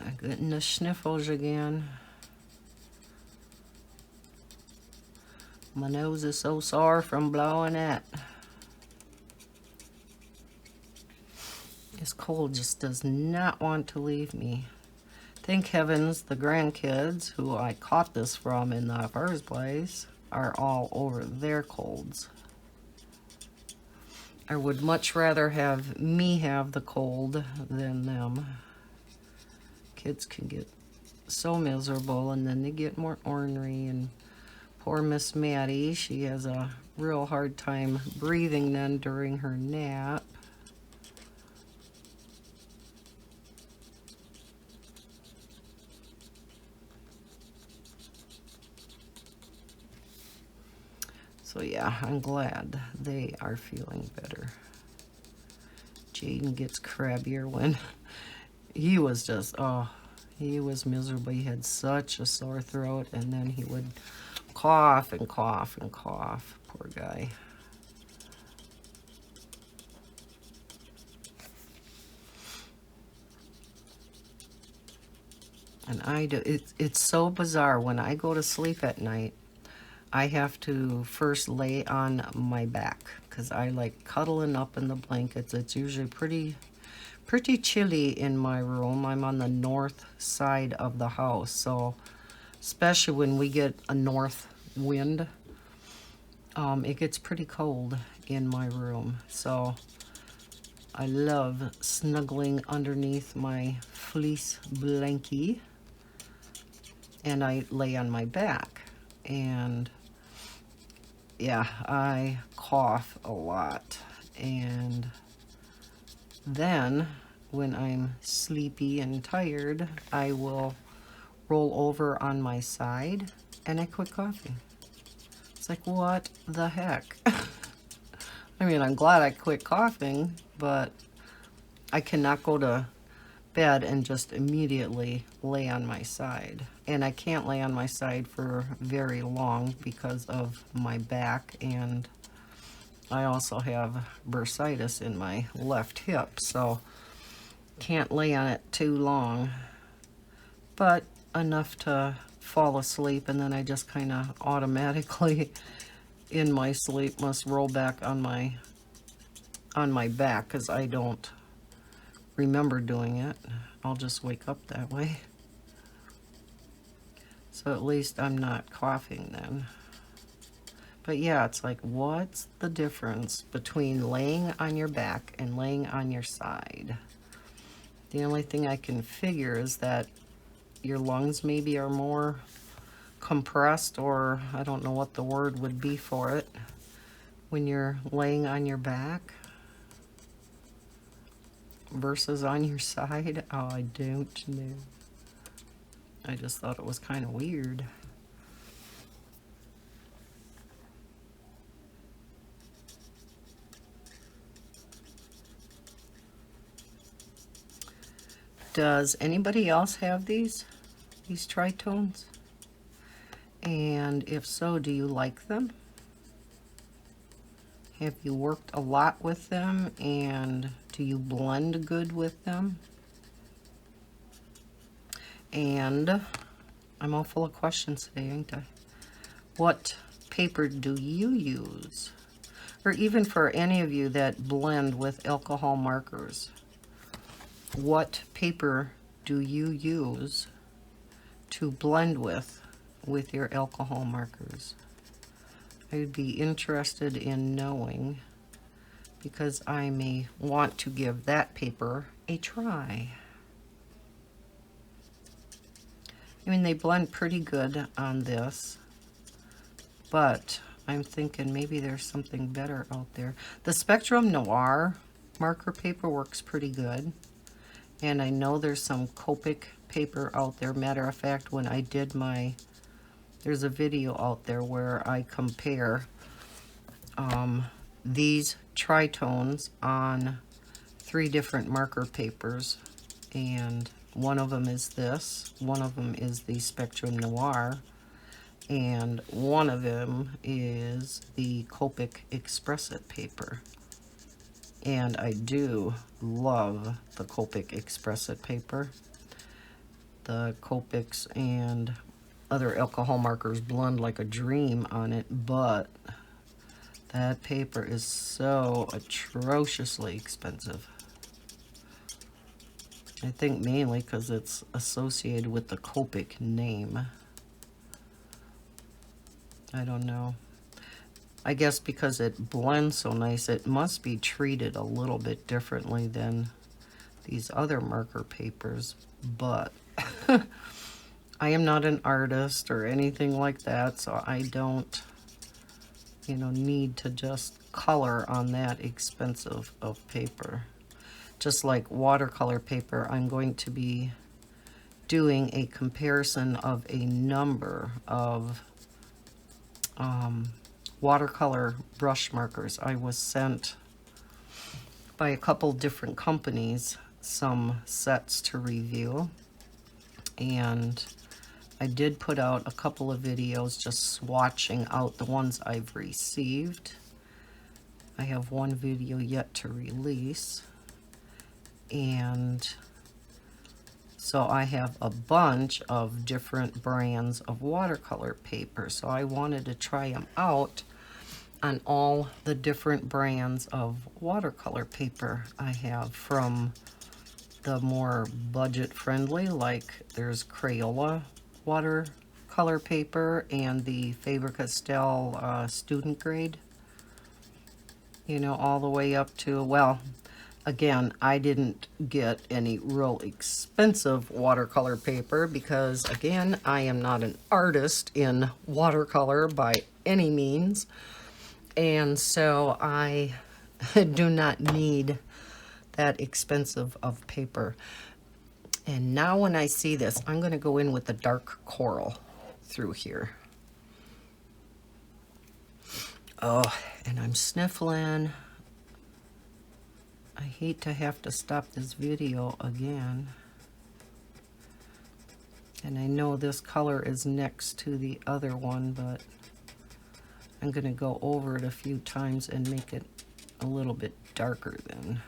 I'm getting the sniffles again. My nose is so sore from blowing it. This cold just does not want to leave me. Thank heavens the grandkids, who I caught this from in the first place, are all over their colds. I would much rather have me have the cold than them. Kids can get so miserable, and then they get more ornery, and poor Miss Maddie, she has a real hard time breathing then during her nap. So yeah, I'm glad they are feeling better. Jaden gets crabbier when he was just, oh, he was miserable. He had such a sore throat, and then he would cough and cough and cough. Poor guy. And I do, it's so bizarre. When I go to sleep at night, I have to first lay on my back because I like cuddling up in the blankets. It's usually pretty chilly in my room. I'm on the north side of the house, so especially when we get a north wind, it gets pretty cold in my room. So I love snuggling underneath my fleece blankie, and I lay on my back. And yeah, I cough a lot. And then when I'm sleepy and tired, I will roll over on my side and I quit coughing. It's like, what the heck? I mean, I'm glad I quit coughing, but I cannot go to bed and just immediately lay on my side. And I can't lay on my side for very long because of my back, and I also have bursitis in my left hip, so can't lay on it too long, but enough to fall asleep, and then I just kind of automatically in my sleep must roll back on my back because I don't remember doing it. I'll just wake up that way. So at least I'm not coughing then. But yeah, it's like, what's the difference between laying on your back and laying on your side? The only thing I can figure is that your lungs maybe are more compressed, or I don't know what the word would be for it, when you're laying on your back versus on your side. Oh, I don't know. I just thought it was kind of weird. Does anybody else have these tritones? And if so, do you like them? Have you worked a lot with them, and do you blend good with them? And I'm all full of questions today, ain't I? What paper do you use? Or even for any of you that blend with alcohol markers, what paper do you use to blend with your alcohol markers? I would be interested in knowing, because I may want to give that paper a try. I mean, they blend pretty good on this, but I'm thinking maybe there's something better out there. The Spectrum Noir marker paper works pretty good, and I know there's some Copic paper out there. Matter of fact, when I did there's a video out there where I compare these tritones on 3 different marker papers, and one of them is this, one of them is the Spectrum Noir, and one of them is the Copic Express It paper. And I do love the Copic Express It paper. The Copics and other alcohol markers blend like a dream on it, but that paper is so atrociously expensive. I think mainly because it's associated with the Copic name. I don't know. I guess because it blends so nice, it must be treated a little bit differently than these other marker papers, but I am not an artist or anything like that, so I don't, need to just color on that expensive of paper. Just like watercolor paper, I'm going to be doing a comparison of a number of watercolor brush markers. I was sent by a couple different companies some sets to review, and I did put out a couple of videos just swatching out the ones I've received. I have one video yet to release, and so I have a bunch of different brands of watercolor paper. So I wanted to try them out on all the different brands of watercolor paper I have, from the more budget friendly, like there's Crayola watercolor paper and the Faber-Castell student grade, all the way up to, well, again, I didn't get any real expensive watercolor paper because, again, I am not an artist in watercolor by any means. And so I do not need that expensive of paper. And now when I see this, I'm going to go in with the dark coral through here. Oh, and I'm sniffling. I hate to have to stop this video again. And I know this color is next to the other one, but I'm going to go over it a few times and make it a little bit darker then.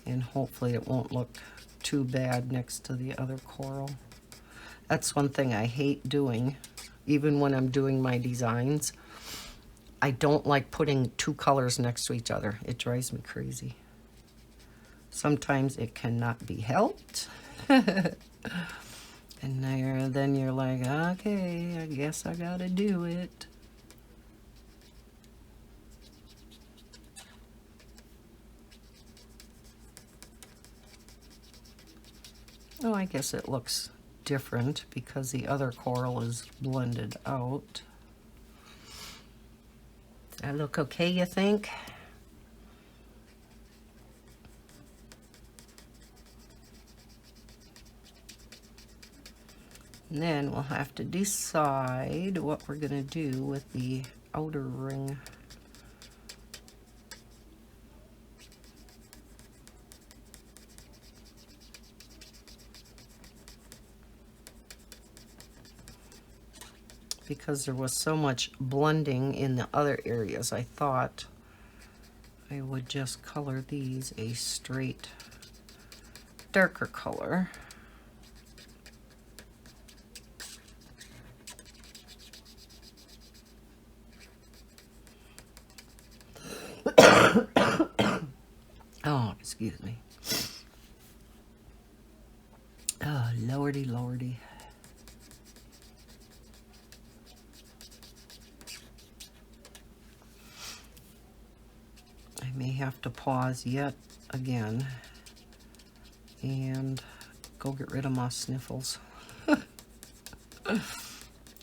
And hopefully it won't look too bad next to the other coral. That's one thing I hate doing, even when I'm doing my designs. I don't like putting 2 colors next to each other. It drives me crazy. Sometimes it cannot be helped. And then you're like, okay, I guess I gotta do it. Oh, I guess it looks different because the other coral is blended out. Does that look okay, you think? And then we'll have to decide what we're going to do with the outer ring. Because there was so much blending in the other areas, I thought I would just color these a straight darker color. Oh, excuse me. Oh, lordy, lordy. I may have to pause yet again and go get rid of my sniffles.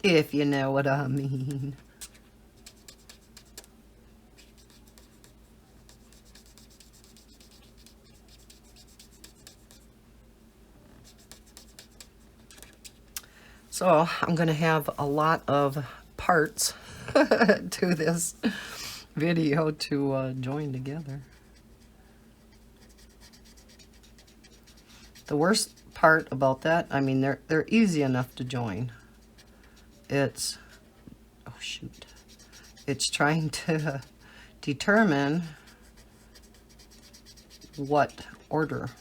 If you know what I mean. So I'm going to have a lot of parts to this video to join together. The worst part about that, I mean, they're easy enough to join. It's, oh shoot, it's trying to determine what order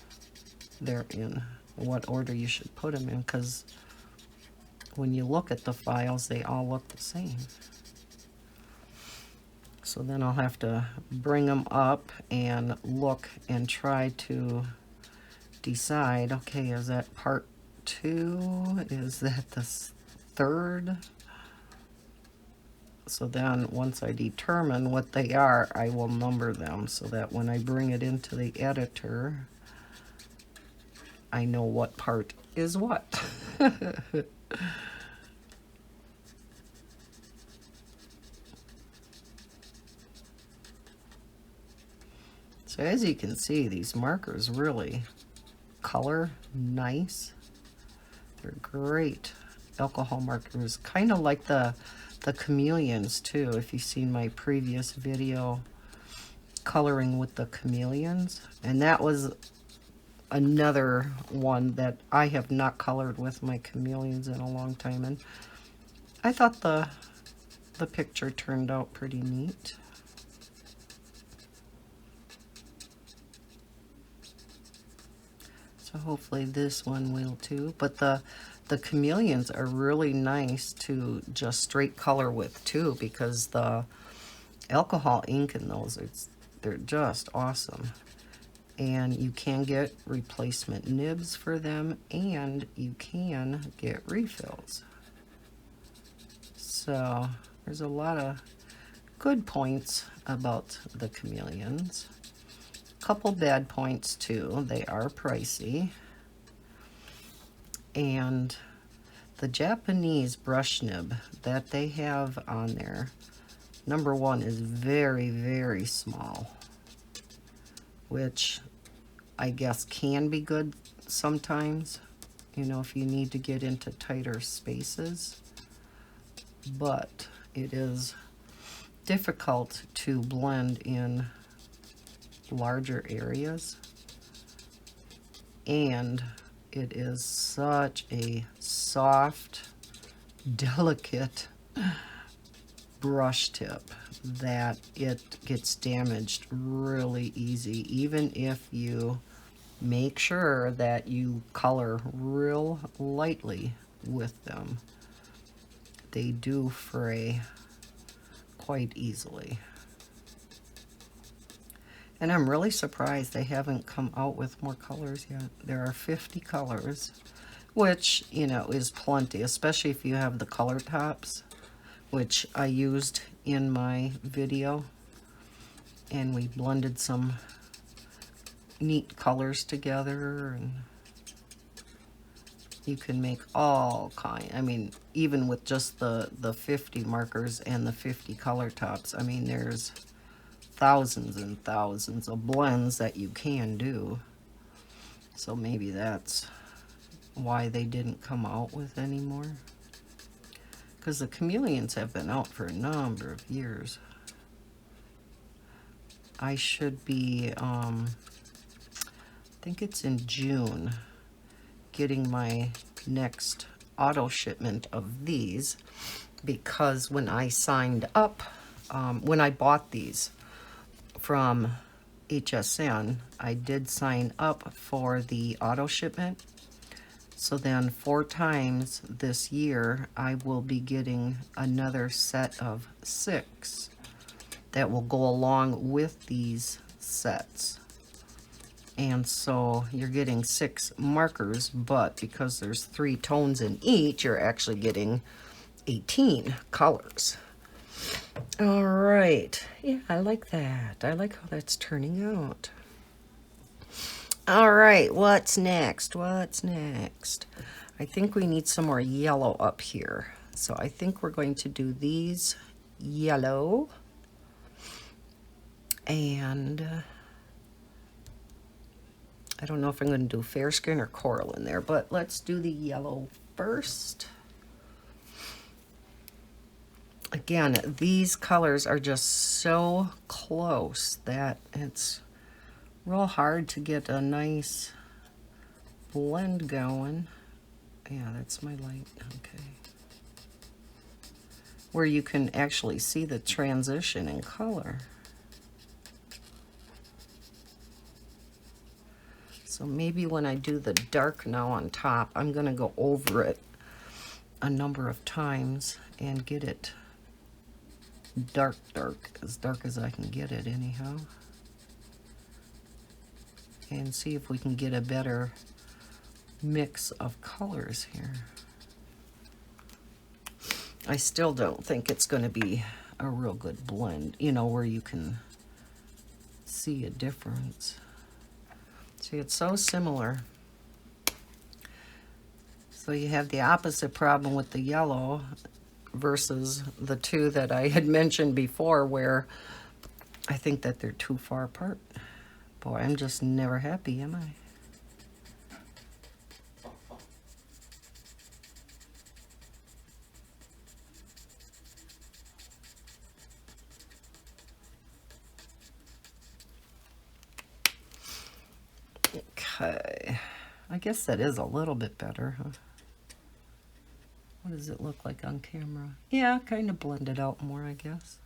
they're in, what order you should put them in, because when you look at the files, they all look the same. So then I'll have to bring them up and look and try to decide, okay, is that part 2? Is that the 3rd? So then once I determine what they are, I will number them so that when I bring it into the editor, I know what part is what. So as you can see, these markers really color nice. They're great alcohol markers, kind of like the chameleons too. If you've seen my previous video coloring with the chameleons, and that was another one that I have not colored with my chameleons in a long time, and I thought the picture turned out pretty neat. So hopefully this one will too. But the chameleons are really nice to just straight color with too, because the alcohol ink in those, they're just awesome. And you can get replacement nibs for them, and you can get refills. So there's a lot of good points about the chameleons. Couple bad points too. They are pricey. And the Japanese brush nib that they have on there, number one, is very, very small, which I guess can be good sometimes, you know, if you need to get into tighter spaces. But it is difficult to blend in larger areas, and it is such a soft, delicate brush tip that it gets damaged really easy, even if you make sure that you color real lightly with them. They do fray quite easily. And I'm really surprised they haven't come out with more colors yet. There are 50 colors, which, you know, is plenty, especially if you have the color tops, which I used in my video. And we blended some neat colors together, and you can make all kinds. I mean, even with just the 50 markers and the 50 color tops, I mean, there's thousands and thousands of blends that you can do. So maybe that's why they didn't come out with any more, because the chameleons have been out for a number of years. I should be I think it's in June, getting my next auto shipment of these, because when I signed up, when I bought these from HSN, I did sign up for the auto shipment. So then 4 times this year, I will be getting another set of 6 that will go along with these sets. And so you're getting 6 markers, but because there's 3 tones in each, you're actually getting 18 colors. All right. Yeah, I like that. I like how that's turning out. All right, what's next? What's next? I think we need some more yellow up here. So I think we're going to do these yellow. And I don't know if I'm going to do fair skin or coral in there, but let's do the yellow first. Again, these colors are just so close that it's real hard to get a nice blend going. Yeah, that's my light. Okay. Where you can actually see the transition in color. So maybe when I do the dark now on top, I'm going to go over it a number of times and get it dark, as dark as I can get it anyhow. And see if we can get a better mix of colors here. I still don't think it's going to be a real good blend, you know, where you can see a difference. See, it's so similar. So you have the opposite problem with the yellow versus the two that I had mentioned before, where I think that they're too far apart. Boy, I'm just never happy, am I? Okay, I guess that is a little bit better, huh? What does it look like on camera? Yeah, kind of blended out more, I guess.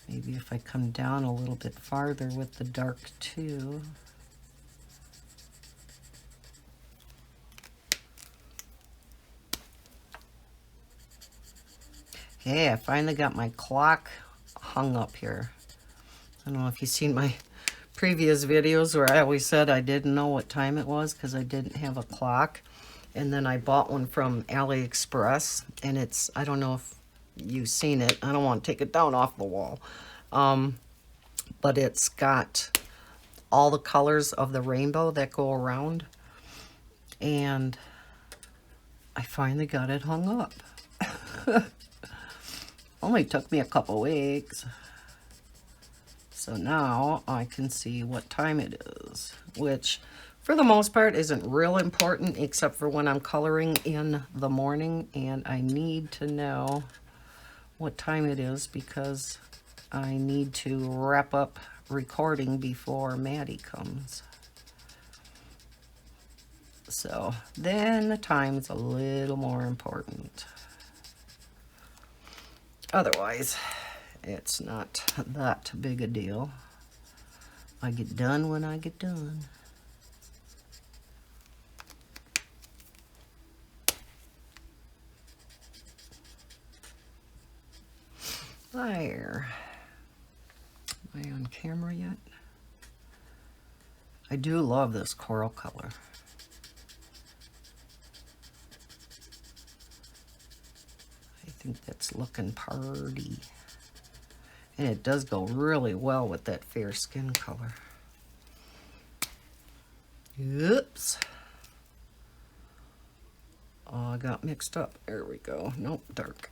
Maybe if I come down a little bit farther with the dark too. Hey, I finally got my clock hung up here. I don't know if you've seen my previous videos where I always said I didn't know what time it was because I didn't have a clock. And then I bought one from AliExpress, and it's, I don't know if you've seen it. I don't want to take it down off the wall. But it's got all the colors of the rainbow that go around. And I finally got it hung up. Only took me a couple weeks. So now I can see what time it is, which for the most part isn't real important except for when I'm coloring in the morning and I need to know what time it is because I need to wrap up recording before Maddie comes. So then the time's a little more important. Otherwise, it's not that big a deal. I get done when I get done. There. Am I on camera yet? I do love this coral color. I think that's looking pretty. And it does go really well with that fair skin color. Oops. Oh, I got mixed up. There we go. Nope, dark.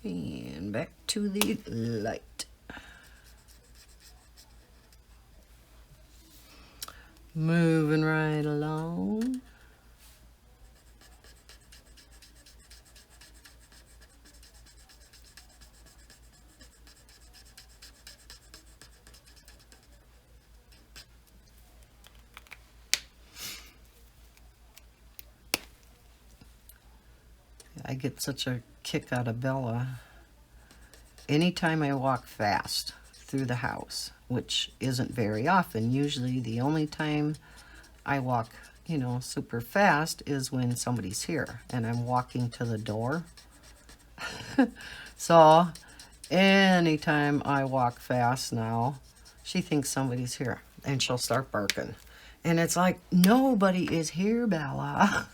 And back to the light. Moving right along. I get such a kick out of Bella anytime I walk fast through the house, which isn't very often. Usually the only time I walk, you know, super fast is when somebody's here and I'm walking to the door. So anytime I walk fast now, she thinks somebody's here and she'll start barking. And it's like, nobody is here, Bella.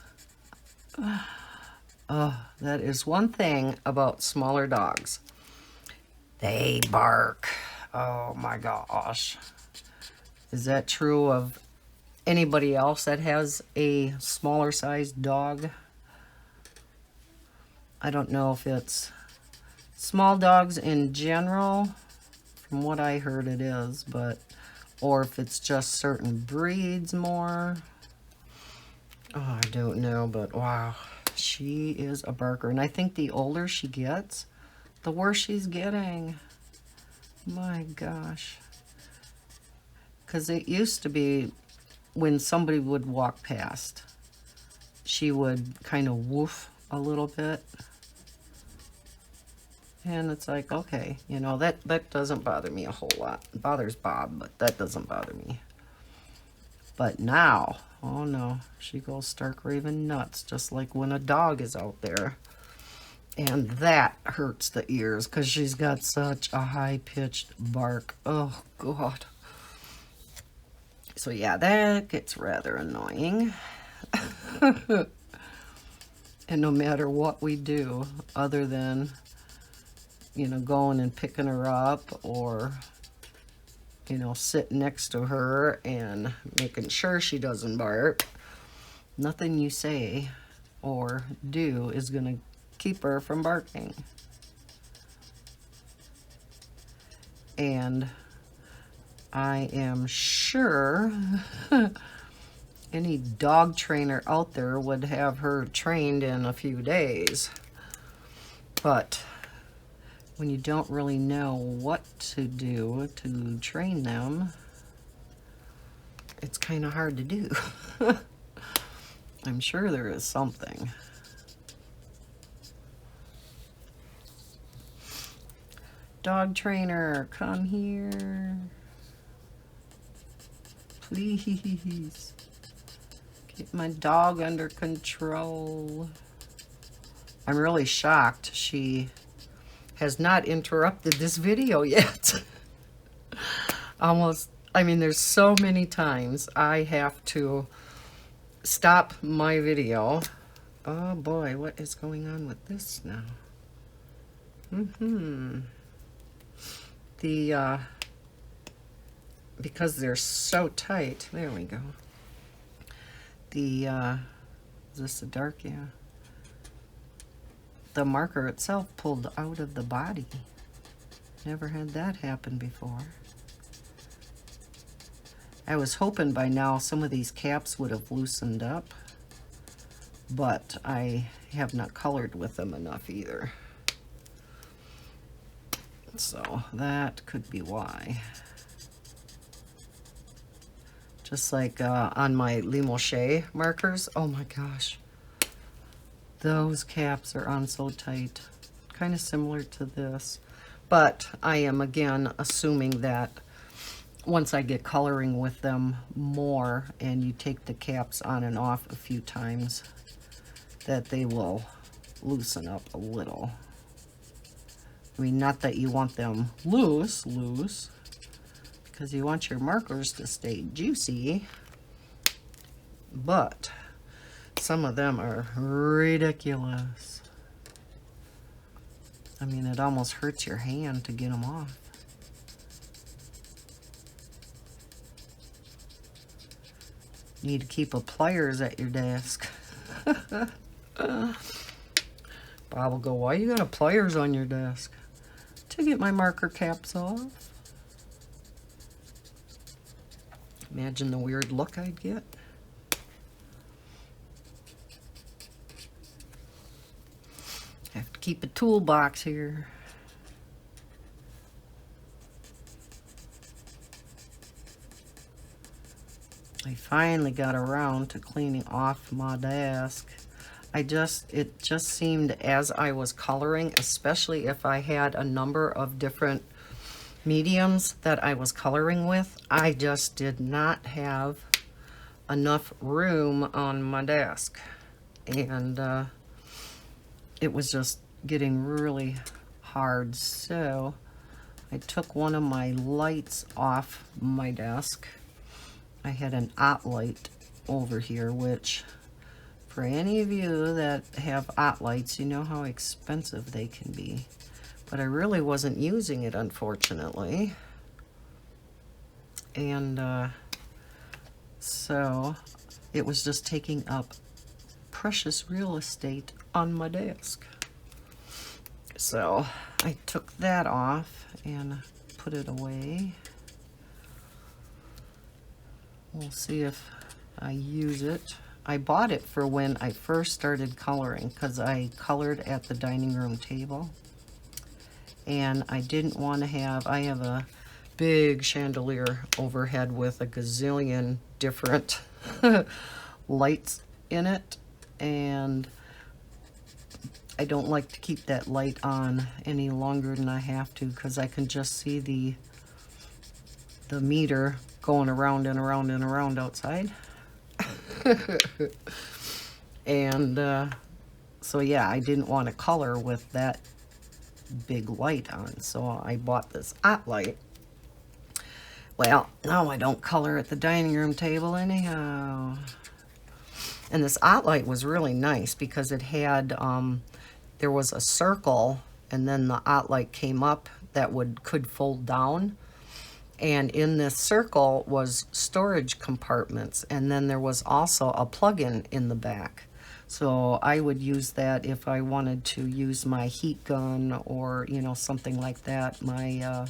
Oh, that is one thing about smaller dogs. They bark. Oh my gosh. Is that true of anybody else that has a smaller sized dog? I don't know if it's small dogs in general. From what I heard it is, but or if it's just certain breeds more. Oh, I don't know, but wow, she is a barker. And I think the older she gets, the worse she's getting. My gosh. Because it used to be when somebody would walk past, she would kind of woof a little bit. And it's like, okay, you know, that doesn't bother me a whole lot. It bothers Bob, but that doesn't bother me. But now, oh no, she goes stark raving nuts, just like when a dog is out there. And that hurts the ears because she's got such a high-pitched bark. Oh, God. So yeah, that gets rather annoying. And no matter what we do, other than, you know, going and picking her up or, you know, sitting next to her and making sure she doesn't bark, nothing you say or do is going to keep her from barking. And I am sure any dog trainer out there would have her trained in a few days. But when you don't really know what to do to train them, it's kind of hard to do. I'm sure there is something. Dog trainer, come here. Please. Get my dog under control. I'm really shocked she has not interrupted this video yet. Almost, I mean, there's so many times I have to stop my video. Oh boy, what is going on with this now? Because they're so tight, there we go. Is this a dark? Yeah. The marker itself pulled out of the body. Never had that happen before. I was hoping by now some of these caps would have loosened up, but I have not colored with them enough either. So that could be why. Just like on my Limouche markers, oh my gosh. Those caps are on so tight. Kind of similar to this. But I am again assuming that once I get coloring with them more and you take the caps on and off a few times, that they will loosen up a little. I mean, not that you want them loose, because you want your markers to stay juicy, but some of them are ridiculous. I mean, it almost hurts your hand to get them off. You need to keep a pliers at your desk. Bob will go, why you got a pliers on your desk? To get my marker caps off. Imagine the weird look I'd get. Have to keep a toolbox here. I finally got around to cleaning off my desk. it just seemed as I was coloring, especially if I had a number of different mediums that I was coloring with, I just did not have enough room on my desk. And it was just getting really hard. So I took one of my lights off my desk. I had an OT light over here, which for any of you that have OT lights, you know how expensive they can be. But I really wasn't using it, unfortunately. And so it was just taking up precious real estate on my desk. So I took that off and put it away. We'll see if I use it. I bought it for when I first started coloring, because I colored at the dining room table. And I didn't want to have, I have a big chandelier overhead with a gazillion different lights in it. And I don't like to keep that light on any longer than I have to, because I can just see the meter going around and around and around outside. And so yeah, I didn't want to color with that big light on, so I bought this OT light. Well, now I don't color at the dining room table anyhow. And this OT light was really nice because it had there was a circle, and then the OT light came up that could fold down. And in this circle was storage compartments, and then there was also a plug-in in the back. So I would use that if I wanted to use my heat gun, or, you know, something like that, my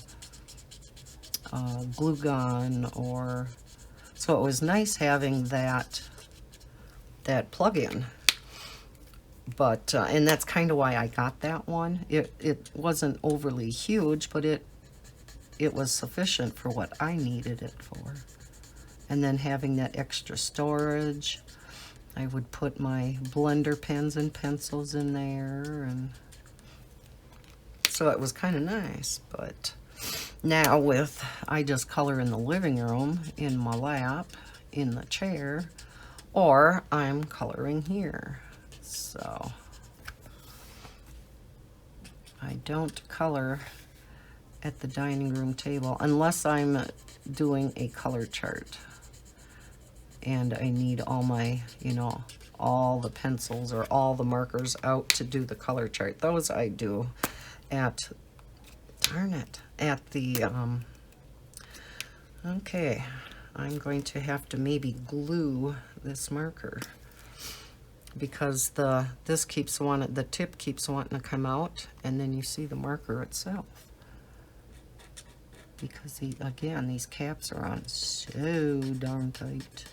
glue gun, or... So it was nice having that plug-in. But, and that's kind of why I got that one. It wasn't overly huge, but it was sufficient for what I needed it for. And then having that extra storage, I would put my blender pens and pencils in there, and so it was kind of nice. But now I just color in the living room, in my lap, in the chair, or I'm coloring here. So I don't color at the dining room table unless I'm doing a color chart and I need all my, you know, all the pencils or all the markers out to do the color chart. Those I do at, darn it, at the, okay, I'm going to have to maybe glue this marker, because the tip keeps wanting to come out, and then you see the marker itself. Because again, these caps are on so darn tight.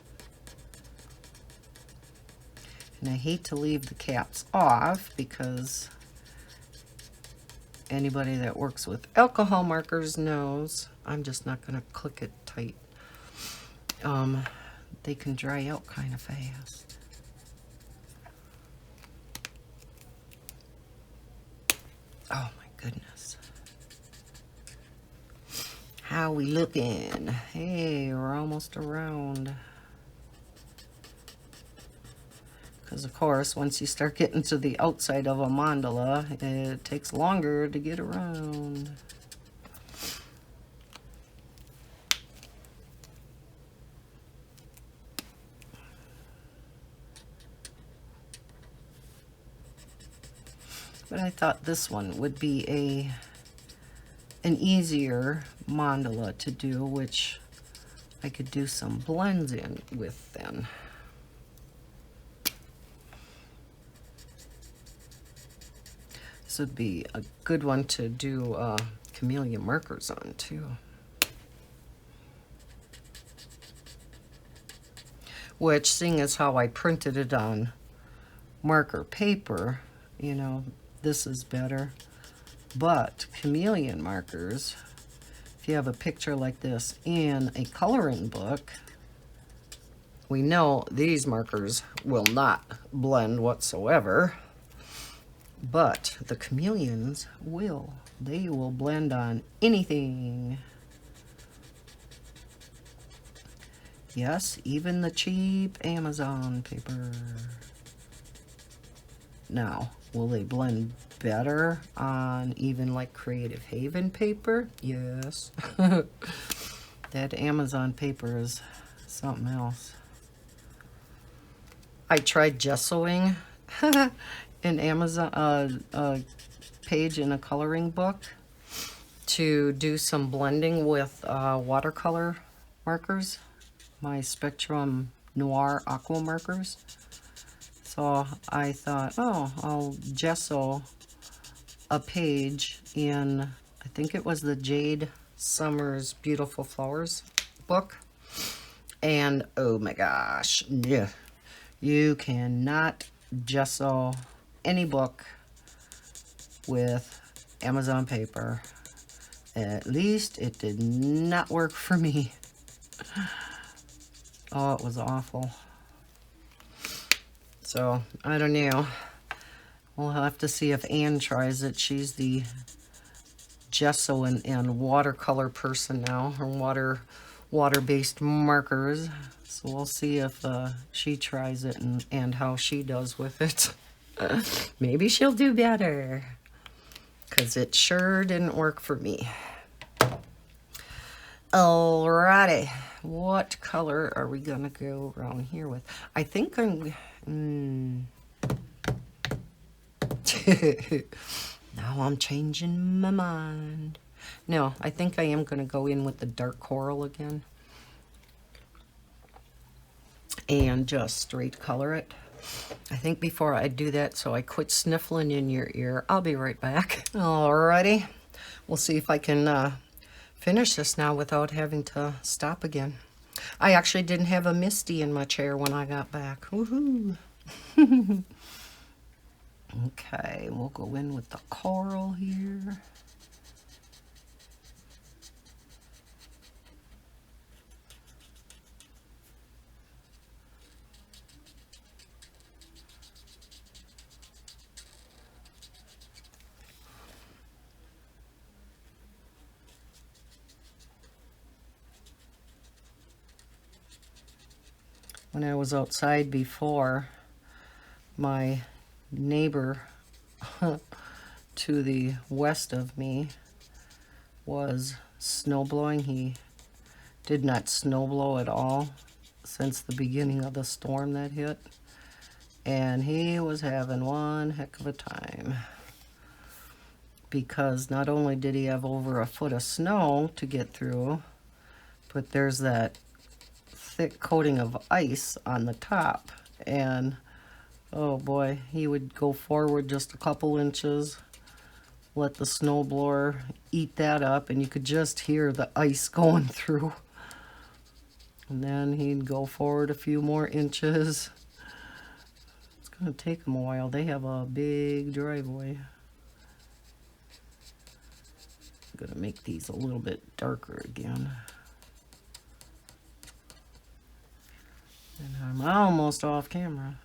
And I hate to leave the caps off, because anybody that works with alcohol markers knows I'm just not going to click it tight. They can dry out kind of fast. Oh my goodness. How we looking? Hey, we're almost around. Because of course, once you start getting to the outside of a mandala, it takes longer to get around. But I thought this one would be an easier mandala to do, which I could do some blends in with then. This would be a good one to do camellia markers on too. Which, seeing as how I printed it on marker paper, you know, this is better. But chameleon markers, if you have a picture like this in a coloring book, We know these markers will not blend whatsoever, but the chameleons will. They will blend on anything. Yes, even the cheap Amazon paper. Now, will they blend better on even like Creative Haven paper? Yes. That Amazon paper is something else. I tried gessoing an Amazon page in a coloring book to do some blending with watercolor markers, my Spectrum Noir Aqua markers. So I thought, oh, I'll gesso a page in, I think it was the Jade Summers Beautiful Flowers book. And oh my gosh, yeah. You cannot gesso any book with Amazon paper. At least it did not work for me. Oh, it was awful. So, I don't know. We'll have to see if Anne tries it. She's the gesso and watercolor person now, or water-based markers. So we'll see if she tries it and how she does with it. Maybe she'll do better, because it sure didn't work for me. Alrighty, what color are we gonna go around here with? I think I'm... Now I'm changing my mind. No, I think I am gonna go in with the dark coral again. And just straight color it. I think before I do that, so I quit sniffling in your ear. I'll be right back. Alrighty, we'll see if I can finish this now without having to stop again. I actually didn't have a Misty in my chair when I got back. Woohoo! Okay, we'll go in with the coral here. When I was outside before, my neighbor to the west of me was snowblowing. He did not snowblow at all since the beginning of the storm that hit, and he was having one heck of a time, because not only did he have over a foot of snow to get through, but there's that thick coating of ice on the top, and oh boy, he would go forward just a couple inches, let the snowblower eat that up, and you could just hear the ice going through. And then he'd go forward a few more inches. It's going to take them a while. They have a big driveway. I'm going to make these a little bit darker again. And I'm almost off camera.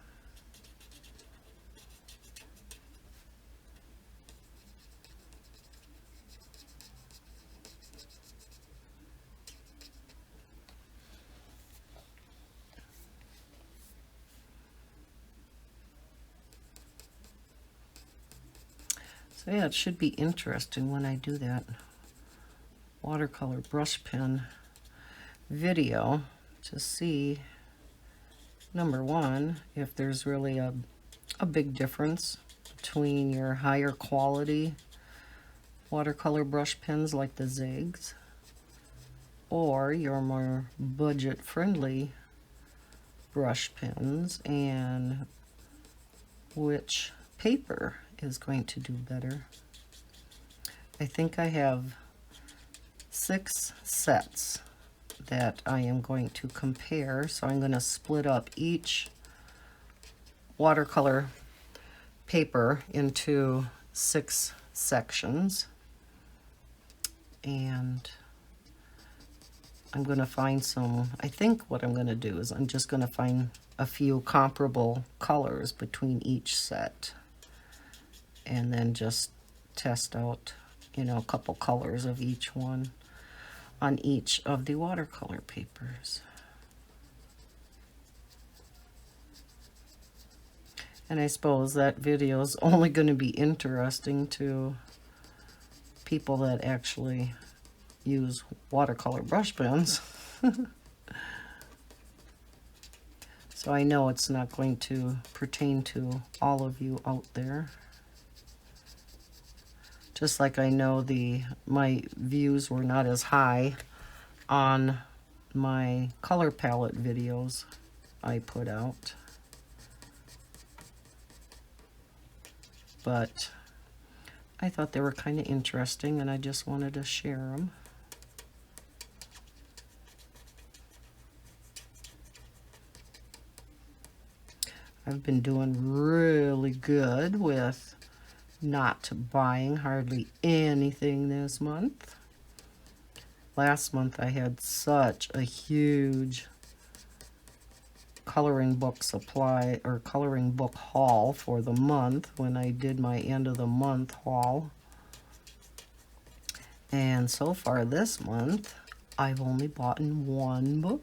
So yeah, it should be interesting when I do that watercolor brush pen video to see, number one, if there's really a big difference between your higher quality watercolor brush pens like the Zigs or your more budget friendly brush pens, and which paper is going to do better. I think I have 6 sets that I am going to compare, so I'm going to split up each watercolor paper into 6 sections, and I'm going to find some, I think what I'm going to do is I'm just going to find a few comparable colors between each set. And then just test out, you know, a couple colors of each one on each of the watercolor papers. And I suppose that video is only going to be interesting to people that actually use watercolor brush pens. So I know it's not going to pertain to all of you out there. Just like I know my views were not as high on my color palette videos I put out. But I thought they were kind of interesting and I just wanted to share them. I've been doing really good with not buying hardly anything this month. Last month I had such a huge coloring book supply or coloring book haul for the month when I did my end of the month haul. And so far this month I've only bought one book.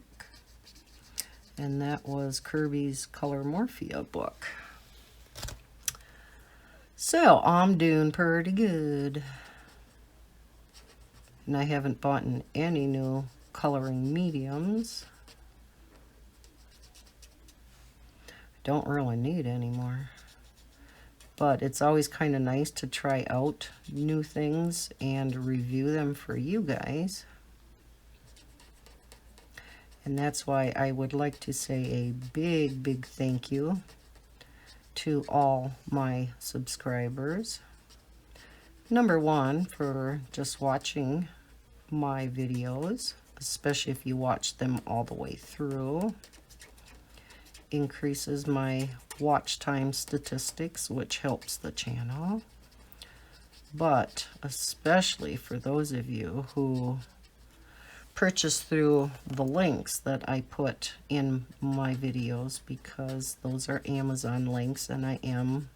And that was Kirby's Color Morphia book. So I'm doing pretty good. And I haven't bought any new coloring mediums. Don't really need any more. But it's always kind of nice to try out new things and review them for you guys. And that's why I would like to say a big, big thank you to all my subscribers. Number one, for just watching my videos, especially if you watch them all the way through. Increases my watch time statistics, which helps the channel. But especially for those of you who purchase through the links that I put in my videos, because those are Amazon links and I am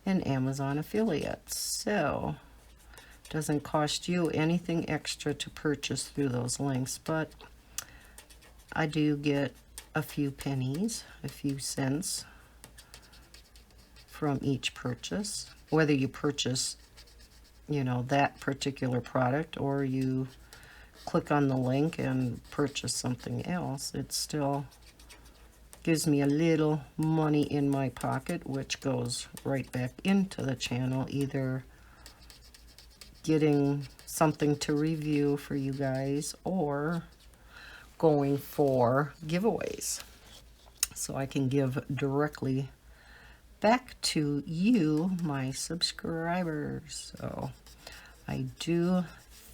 an Amazon affiliate. So it doesn't cost you anything extra to purchase through those links, but I do get a few pennies, a few cents from each purchase. Whether you purchase, you know, that particular product or you click on the link and purchase something else, it still gives me a little money in my pocket, which goes right back into the channel, either getting something to review for you guys or going for giveaways, so I can give directly back to you, my subscribers. So I do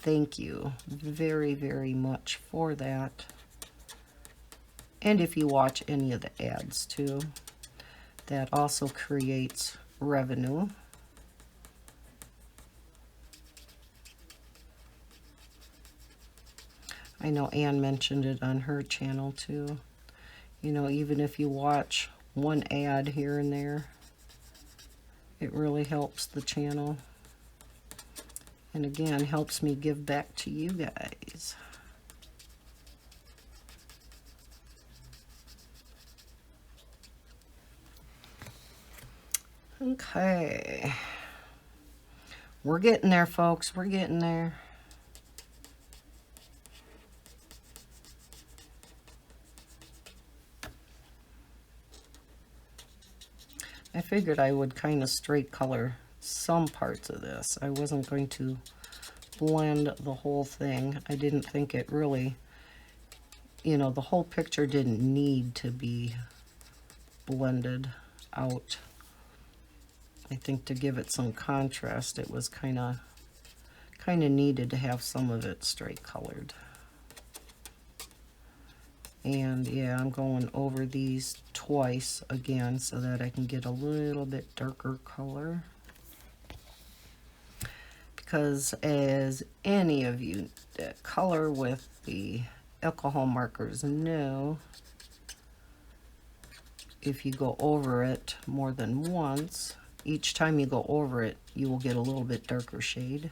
thank you very, very much for that. And if you watch any of the ads too, that also creates revenue. I know Anne mentioned it on her channel too. You know, even if you watch one ad here and there, it really helps the channel. And again, helps me give back to you guys. Okay. We're getting there, folks. We're getting there. I figured I would kind of straight color some parts of this. I wasn't going to blend the whole thing. I didn't think it really, you know, the whole picture didn't need to be blended out. I think to give it some contrast, it was kind of needed to have some of it straight colored. And yeah, I'm going over these twice again so that I can get a little bit darker color. Because as any of you that color with the alcohol markers know if you go over it more than once, each time you go over it, you will get a little bit darker shade.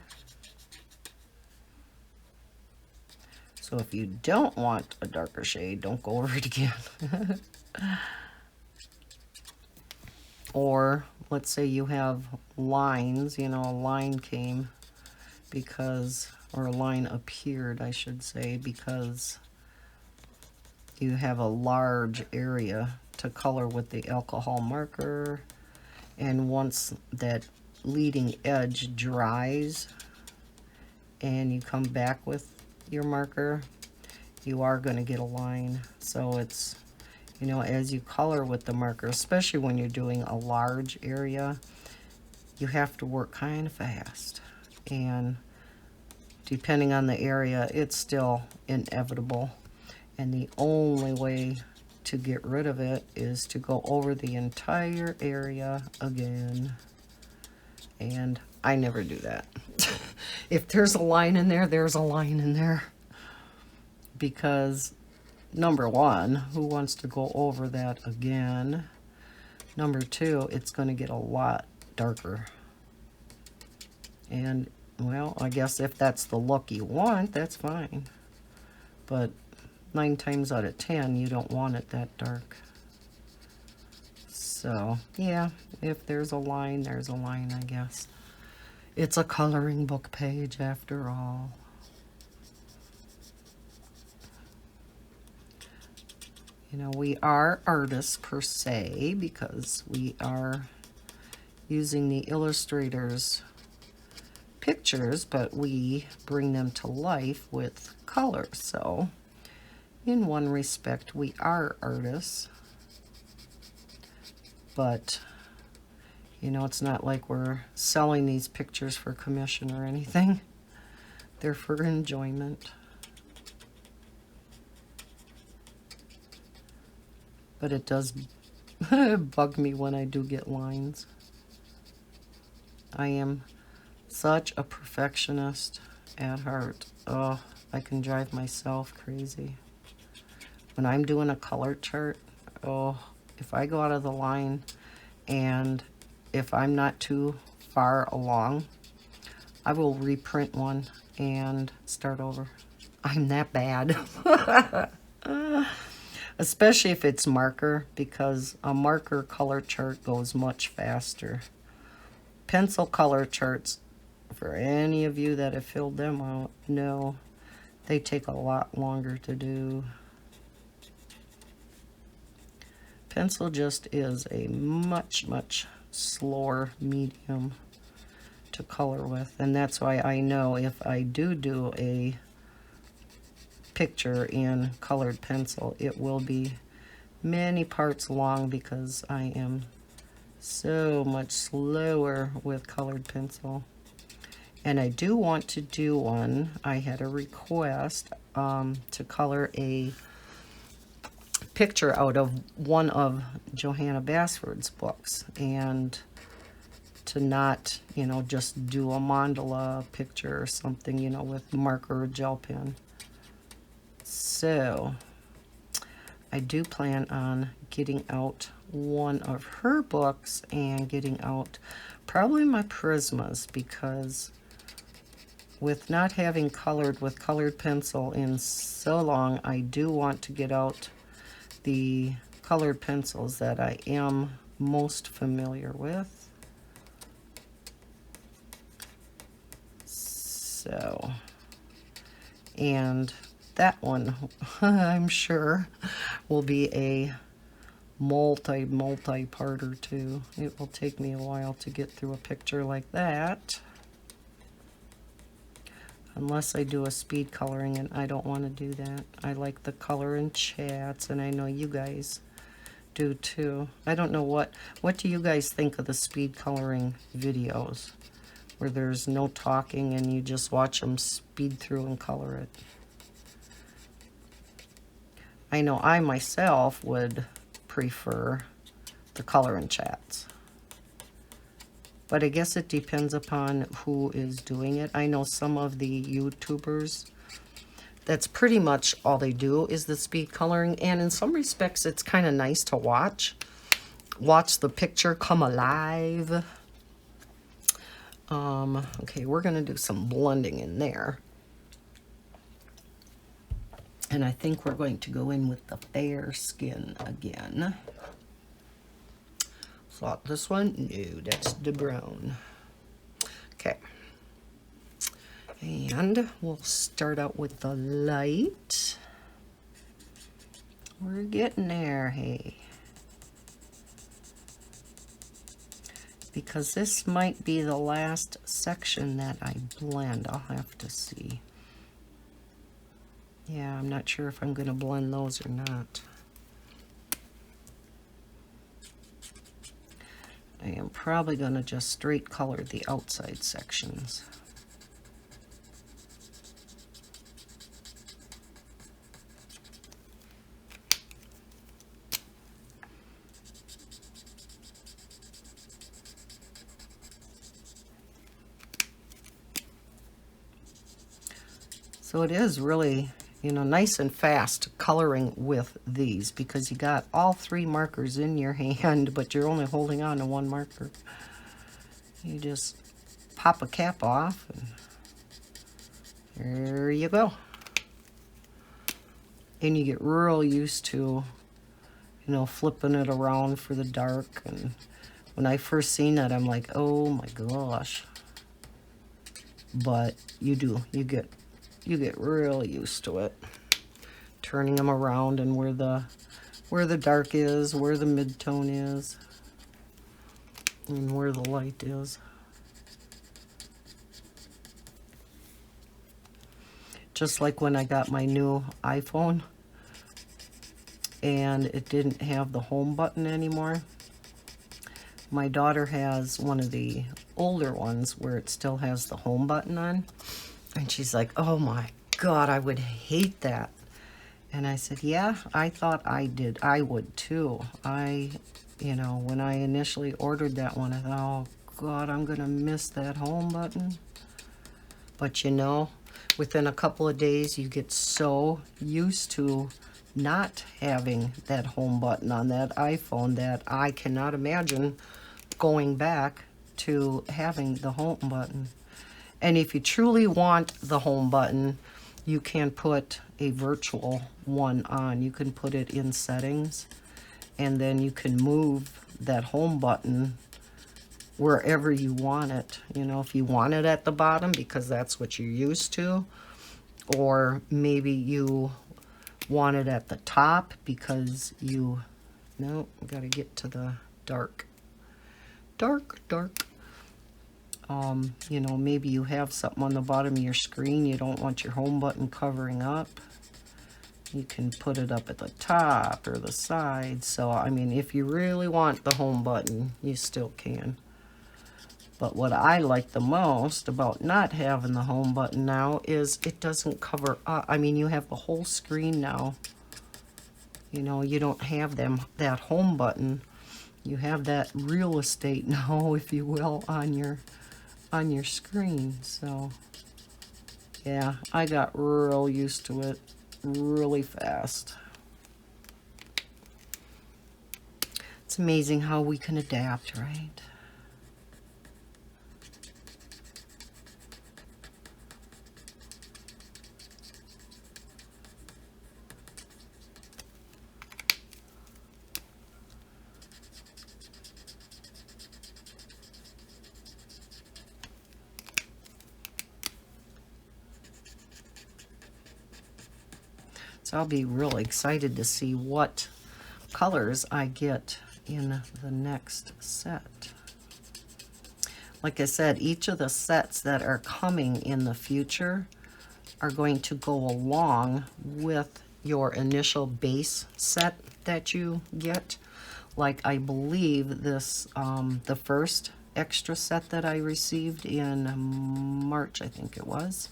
So if you don't want a darker shade, don't go over it again. Or let's say you have lines, you know, a line came because, or a line appeared, I should say, because you have a large area to color with the alcohol marker. And once that leading edge dries and you come back with your marker, you are going to get a line. So it's, you know, as you color with the marker, especially when you're doing a large area, you have to work kind of fast. And depending on the area, it's still inevitable. And the only way to get rid of it is to go over the entire area again. And I never do that. If there's a line in there, there's a line in there. Because number one, who wants to go over that again? Number two, it's going to get a lot darker. And, well, I guess if that's the look you want, that's fine. But 9 times out of 10, you don't want it that dark. So, yeah, if there's a line, there's a line, I guess. It's a coloring book page after all. You know, we are artists per se because we are using the illustrator's pictures, but we bring them to life with color. So, in one respect, we are artists. But, you know, it's not like we're selling these pictures for commission or anything. They're for enjoyment. But it does bug me when I do get lines. I am such a perfectionist at heart. Oh, I can drive myself crazy. When I'm doing a color chart, oh, if I go out of the line and if I'm not too far along, I will reprint one and start over. I'm that bad. Especially if it's marker, because a marker color chart goes much faster. Pencil color charts, for any of you that have filled them out, know they take a lot longer to do. Pencil just is a much, much slower medium to color with. And that's why I know if I do a picture in colored pencil, it will be many parts long because I am so much slower with colored pencil. And I do want to do one. I had a request to color a picture out of one of Johanna Basford's books, and to not, you know, just do a mandala picture or something, you know, with marker or gel pen. So I do plan on getting out one of her books and getting out probably my Prismas, because with not having colored with colored pencil in so long, I do want to get out the colored pencils that I am most familiar with. So, and that one, I'm sure, will be a multi-parter too. It will take me a while to get through a picture like that. Unless I do a speed coloring, and I don't want to do that. I like the color in chats, and I know you guys do too. I don't know what do you guys think of the speed coloring videos where there's no talking and you just watch them speed through and color it? I know I myself would prefer the color in chats. But I guess it depends upon who is doing it. I know some of the YouTubers that's pretty much all they do is the speed coloring. And in some respects, it's kind of nice to watch the picture come alive. Okay, we're going to do some blending in there. And I think we're going to go in with the fair skin again. Slot this one. No, that's the brown. Okay. And we'll start out with the light. We're getting there, hey. Because this might be the last section that I blend. I'll have to see. Yeah, I'm not sure if I'm going to blend those or not. I am probably going to just straight color the outside sections. So it is really, you know, nice and fast coloring with these because you got all three markers in your hand, but you're only holding on to one marker. You just pop a cap off and there you go. And you get real used to, you know, flipping it around for the dark. And when I first seen it, I'm like, oh my gosh. But you do, you get real used to it. Turning them around and where the dark is, where the mid-tone is, and where the light is. Just like when I got my new iPhone and it didn't have the home button anymore. My daughter has one of the older ones where it still has the home button on. And she's like, oh my God, I would hate that. And I said, yeah, I thought I would too. You know, when I initially ordered that one, I thought, oh God, I'm going to miss that home button. But you know, within a couple of days, you get so used to not having that home button on that iPhone that I cannot imagine going back to having the home button. And if you truly want the home button, you can put a virtual one on. You can put it in settings, and then you can move that home button wherever you want it. You know, if you want it at the bottom because that's what you're used to, or maybe you want it at the top because you, no, got to get to the dark. You know, maybe you have something on the bottom of your screen you don't want your home button covering up. You can put it up at the top or the side. So, I mean, if you really want the home button, you still can. But what I like the most about not having the home button now is it doesn't cover up. I mean, you have the whole screen now. You know, you don't have that home button. You have that real estate now, if you will, on your screen. So yeah, I got real used to it really fast. It's amazing how we can adapt, right? So I'll be really excited to see what colors I get in the next set. Like I said, each of the sets that are coming in the future are going to go along with your initial base set that you get. Like I believe this, the first extra set that I received in March, I think it was,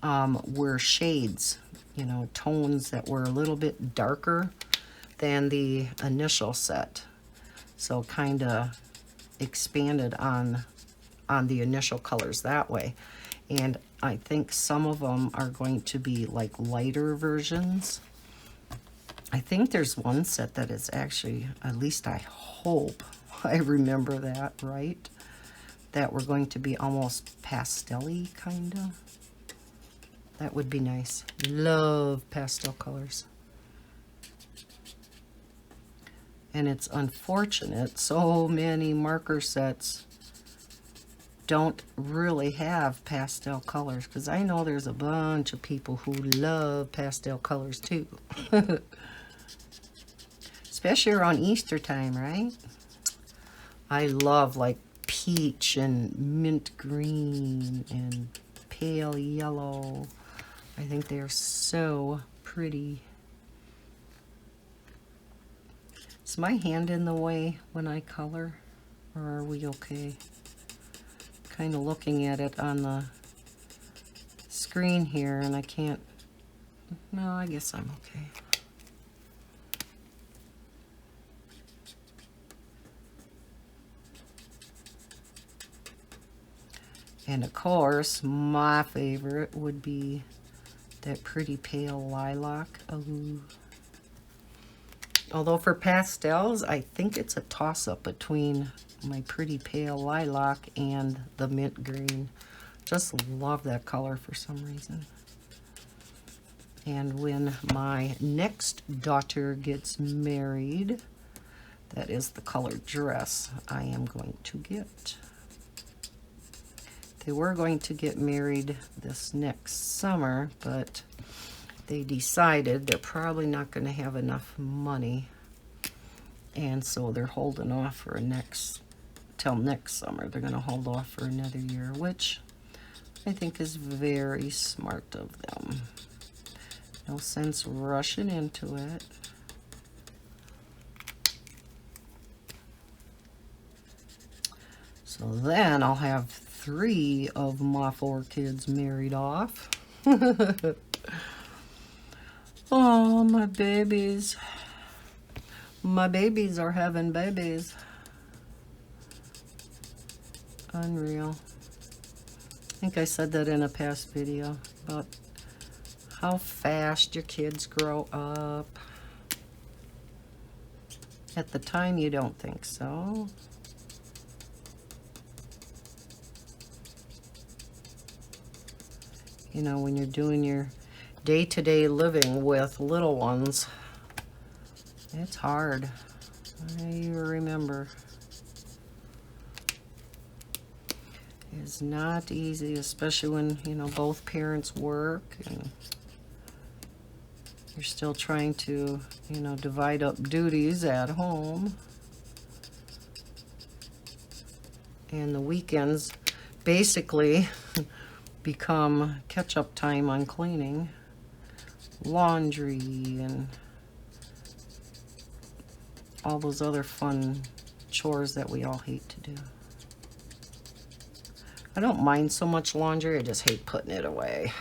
were shades, you know, tones that were a little bit darker than the initial set. So kind of expanded on the initial colors that way. And I think some of them are going to be like lighter versions. I think there's one set that is actually, at least I hope I remember that right, that we're going to be almost pastel-y, kind of. That would be nice. Love pastel colors. And it's unfortunate so many marker sets don't really have pastel colors, because I know there's a bunch of people who love pastel colors too. Especially around Easter time, right? I love like peach and mint green and pale yellow. I think they are so pretty. Is my hand in the way when I color, or are we okay? Kind of looking at it on the screen here, and I can't. No, I guess I'm okay. And of course, my favorite would be that pretty pale lilac. Ooh. Although for pastels, I think it's a toss-up between my pretty pale lilac and the mint green. Just love that color for some reason. And when my next daughter gets married, that is the colored dress I am going to get. They were going to get married this next summer, but they decided they're probably not going to have enough money, and so they're holding off for till next summer. They're going to hold off for another year, which I think is very smart of them. No sense rushing into it. So then I'll have 3 of my 4 kids married off. Oh, my babies. My babies are having babies. Unreal. I think I said that in a past video about how fast your kids grow up. At the time, you don't think so. You know, when you're doing your day-to-day living with little ones, it's hard. I remember. It's not easy, especially when, you know, both parents work and you're still trying to, you know, divide up duties at home. And the weekends basically become catch-up time on cleaning, laundry, and all those other fun chores that we all hate to do. I don't mind so much laundry, I just hate putting it away.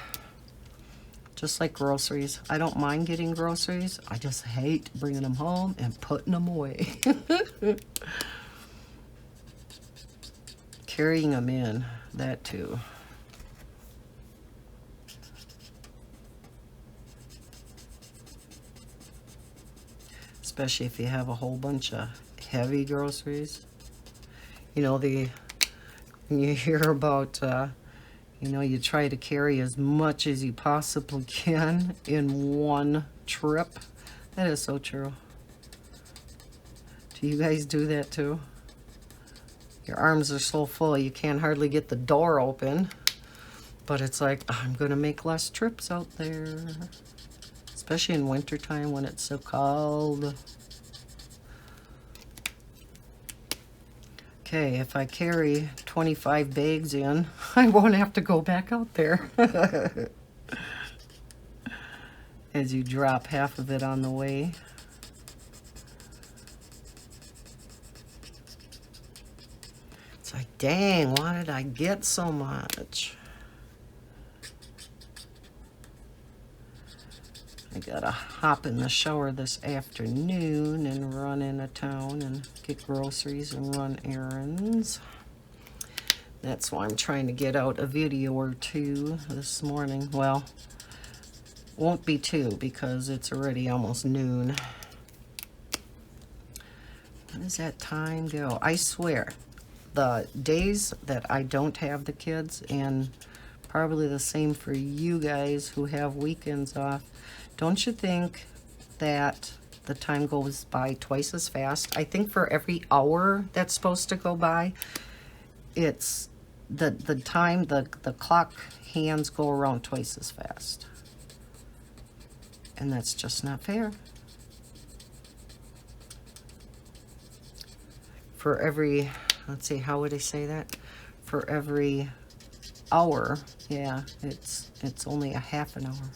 Just like groceries. I don't mind getting groceries, I just hate bringing them home and putting them away. Carrying them in, that too. Especially if you have a whole bunch of heavy groceries. You know, when you hear about, you know, you try to carry as much as you possibly can in one trip. That is so true. Do you guys do that too? Your arms are so full you can't hardly get the door open. But it's like, I'm going to make less trips out there. Especially in wintertime when it's so cold. Okay, if I carry 25 bags in, I won't have to go back out there. As you drop half of it on the way. It's like, dang, why did I get so much? I gotta hop in the shower this afternoon and run into town and get groceries and run errands. That's why I'm trying to get out a video or two this morning. Well, won't be two because it's already almost noon. When does that time go? I swear, the days that I don't have the kids, and probably the same for you guys who have weekends off, don't you think that the time goes by twice as fast? I think for every hour that's supposed to go by, it's the time, the clock hands go around twice as fast. And that's just not fair. For every, let's see, how would I say that? For every hour, yeah, it's only a half an hour.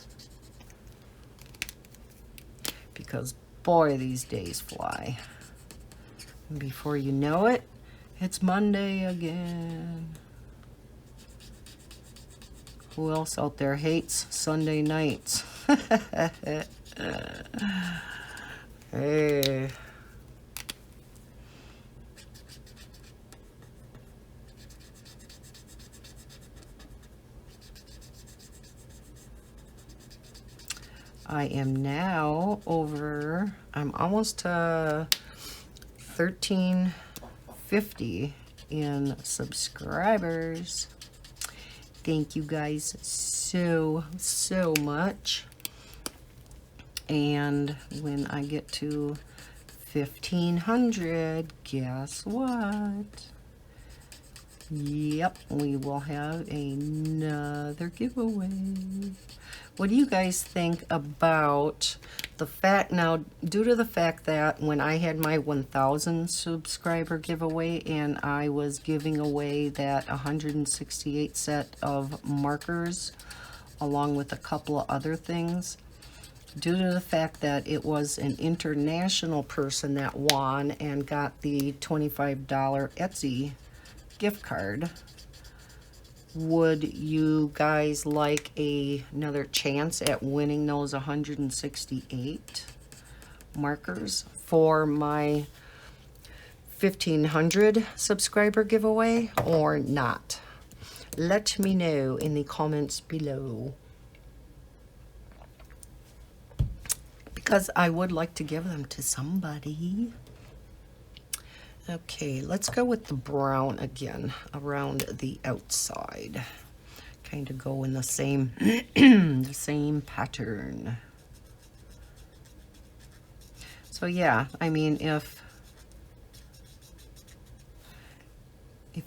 Because boy, these days fly. And before you know it, it's Monday again. Who else out there hates Sunday nights? Hey. I am now over, I'm almost to 1350 in subscribers. Thank you guys so much. And when I get to 1500, guess what? Yep, we will have another giveaway. What do you guys think about the fact, now, due to the fact that when I had my 1000 subscriber giveaway and I was giving away that 168 set of markers along with a couple of other things, due to the fact that it was an international person that won and got the $25 Etsy gift card, would you guys like another chance at winning those 168 markers for my 1500 subscriber giveaway or not? Let me know in the comments below, because I would like to give them to somebody. Okay, let's go with the brown again around the outside. Kind of go in the same the same pattern. So yeah, I mean, if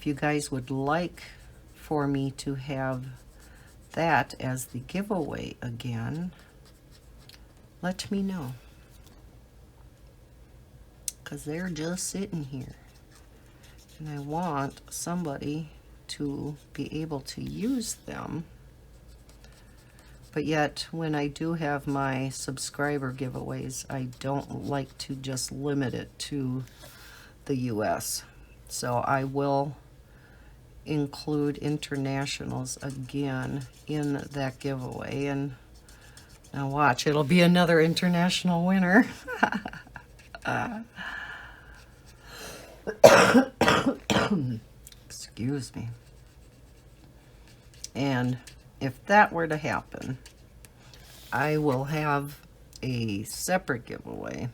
you guys would like for me to have that as the giveaway again, let me know. Because they're just sitting here. And I want somebody to be able to use them. But yet, when I do have my subscriber giveaways, I don't like to just limit it to the US. So I will include internationals again in that giveaway. And now watch, it'll be another international winner. Excuse me. And if that were to happen, I will have a separate giveaway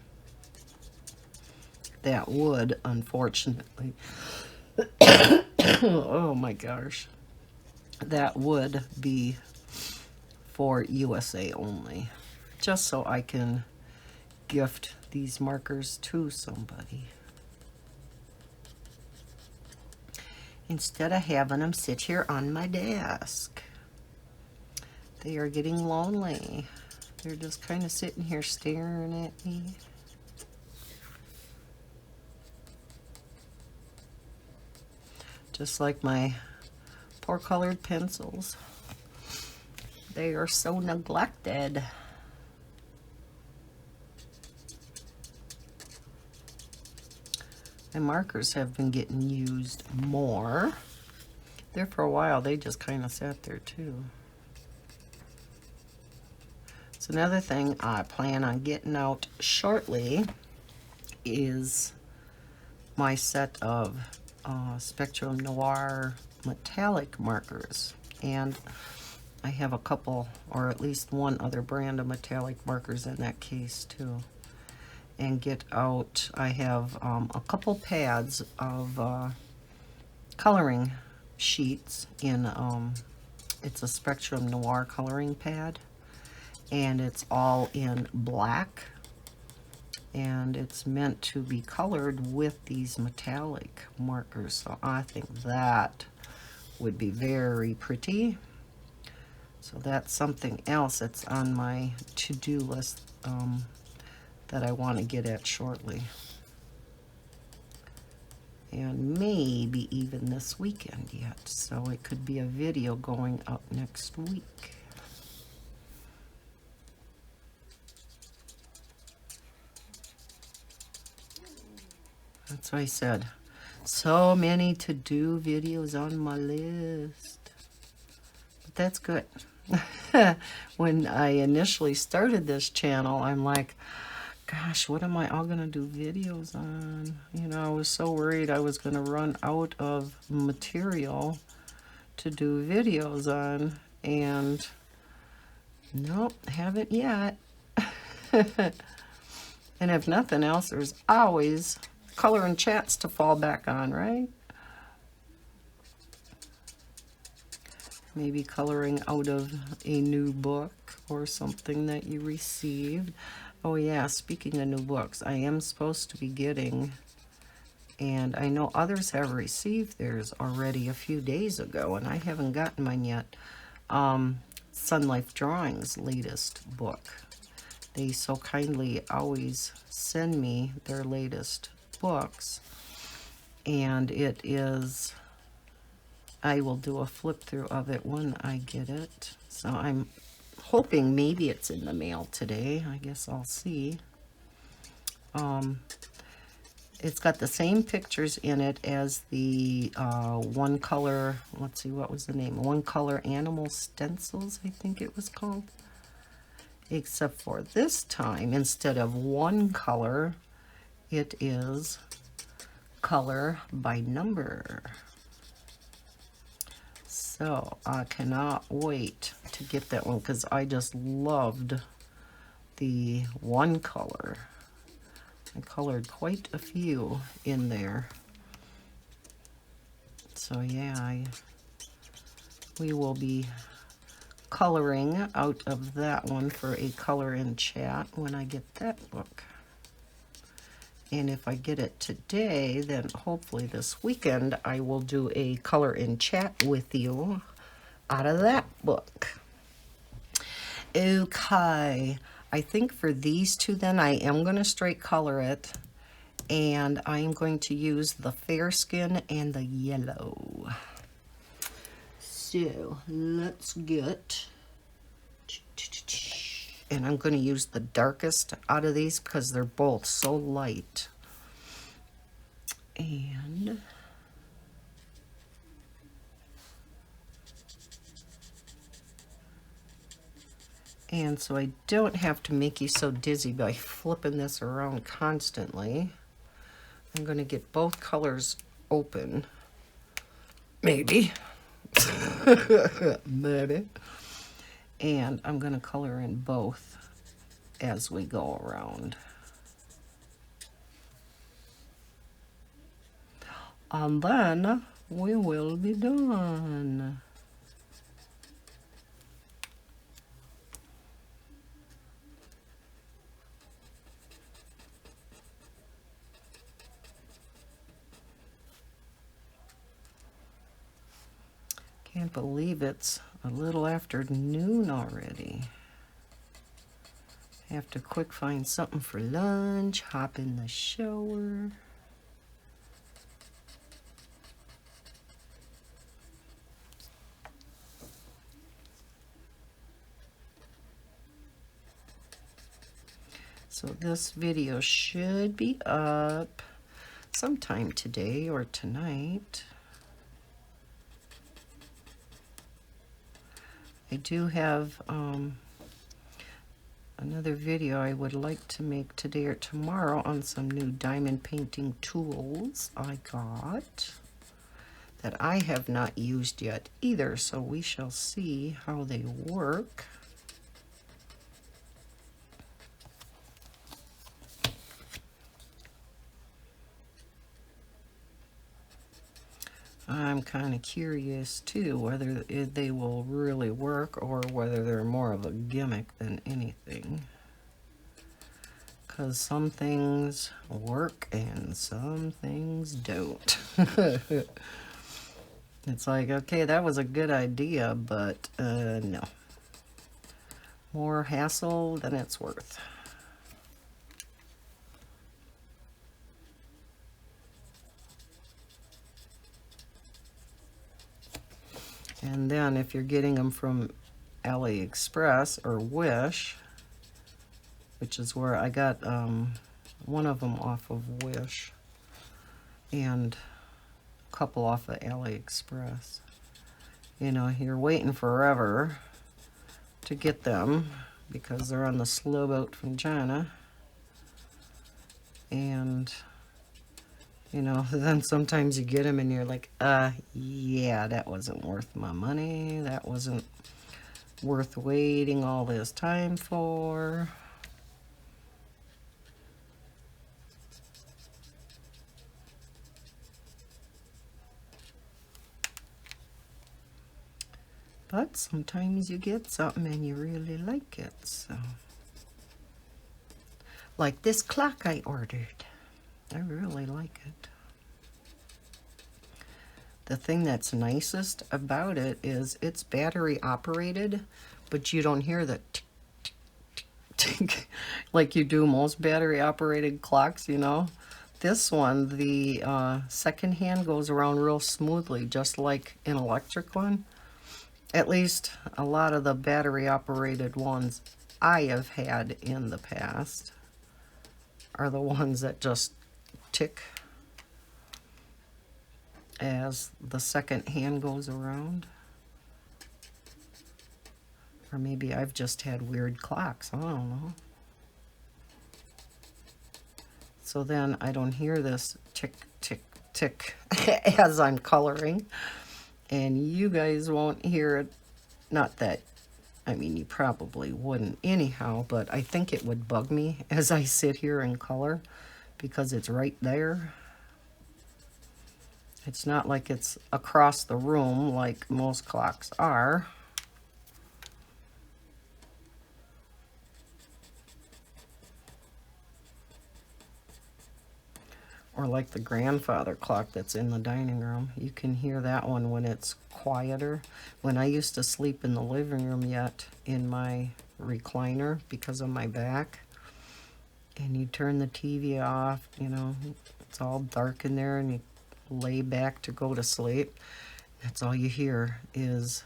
that would, unfortunately, oh my gosh, that would be for USA only, just so I can gift these markers to somebody instead of having them sit here on my desk. They are getting lonely. They're just kind of sitting here staring at me. Just like my poor colored pencils. They are so neglected. My markers have been getting used more. There for a while, they just kind of sat there too. So another thing I plan on getting out shortly is my set of Spectrum Noir metallic markers. And I have a couple, or at least one other brand of metallic markers in that case too. And get out, I have a couple pads of coloring sheets in, it's a Spectrum Noir coloring pad. And it's all in black. And it's meant to be colored with these metallic markers. So I think that would be very pretty. So that's something else that's on my to-do list that I want to get at shortly. And maybe even this weekend yet. So it could be a video going up next week. That's what I said. So many to-do videos on my list. But that's good. When I initially started this channel, I'm like, gosh, what am I all going to do videos on? You know, I was so worried I was going to run out of material to do videos on. And nope, haven't yet. And if nothing else, there's always color and chats to fall back on, right? Maybe coloring out of a new book or something that you received. Oh yeah, speaking of new books, I am supposed to be getting, and I know others have received theirs already a few days ago, and I haven't gotten mine yet. Sun Life Drawings' latest book. They so kindly always send me their latest books, and it is, I will do a flip through of it when I get it. So I'm hoping maybe it's in the mail today. I guess I'll see. It's got the same pictures in it as the one color, let's see, what was the name? One Color Animal Stencils, I think it was called. Except for this time, instead of one color, it is color by number. So I cannot wait to get that one because I just loved the one color. I colored quite a few in there. So yeah, we will be coloring out of that one for a color in chat when I get that book. And if I get it today, then hopefully this weekend I will do a color in chat with you out of that book. Okay, I think for these two then I am going to straight color it. And I am going to use the fair skin and the yellow. So let's get, and I'm going to use the darkest out of these because they're both so light. And so I don't have to make you so dizzy by flipping this around constantly. I'm going to get both colors open. Maybe. Maybe. And I'm going to color in both as we go around. And then we will be done. Can't believe it's a little after noon already. Have to quick find something for lunch, hop in the shower. So this video should be up sometime today or tonight. I do have another video I would like to make today or tomorrow on some new diamond painting tools I got. that I have not used yet either, so we shall see how they work. I'm kind of curious too whether they will really work or whether they're more of a gimmick than anything. Because some things work and some things don't. It's like, okay, that was a good idea, but no. More hassle than it's worth. And then if you're getting them from AliExpress or Wish, which is where I got one of them off of Wish and a couple off of AliExpress. You know, you're waiting forever to get them because they're on the slow boat from China. And, you know, then sometimes you get them and you're like, yeah, that wasn't worth my money. That wasn't worth waiting all this time for. But sometimes you get something and you really like it, so. Like this clock I ordered. I really like it. The thing that's nicest about it is it's battery operated, but you don't hear the tick, tick, tick, tick, like you do most battery operated clocks, you know. This one, the second hand goes around real smoothly, just like an electric one. At least a lot of the battery operated ones I have had in the past are the ones that just tick as the second hand goes around. Or maybe I've just had weird clocks, I don't know. So then I don't hear this tick, tick, tick as I'm coloring. And you guys won't hear it. Not that, I mean, you probably wouldn't anyhow, but I think it would bug me as I sit here and color because it's right there. It's not like it's across the room like most clocks are. Or like the grandfather clock that's in the dining room. You can hear that one when it's quieter. When I used to sleep in the living room yet in my recliner because of my back, and you turn the TV off, you know, it's all dark in there, and you lay back to go to sleep. That's all you hear is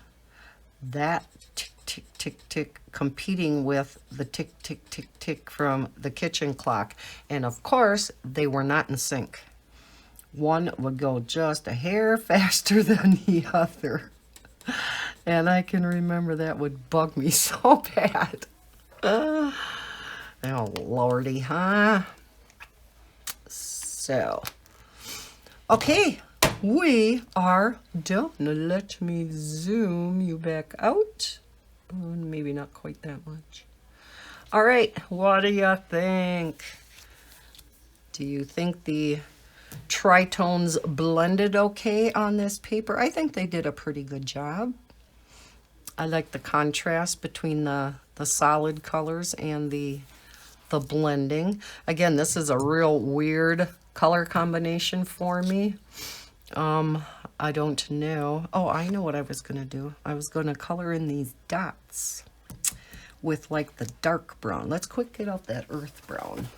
that tick, tick, tick, tick, competing with the tick, tick, tick, tick from the kitchen clock. And of course, they were not in sync. One would go just a hair faster than the other. And I can remember that would bug me so bad. Oh, Lordy, huh? So, okay, we are done. Let me zoom you back out. Maybe not quite that much. All right, what do you think? Do you think the tritones blended okay on this paper? I think they did a pretty good job. I like the contrast between the solid colors and the blending. Again, this is a real weird color combination for me. I don't know. Oh, I know what I was going to do. I was going to color in these dots with like the dark brown. Let's quick get out that earth brown.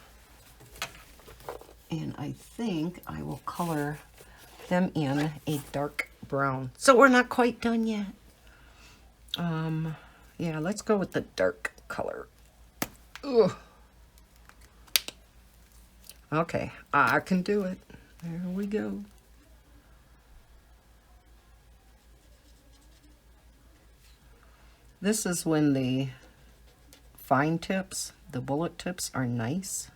And I think I will color them in a dark brown. So we're not quite done yet. Yeah, let's go with the dark color. Ugh. Okay, I can do it. There we go. This is when the fine tips, the bullet tips, are nice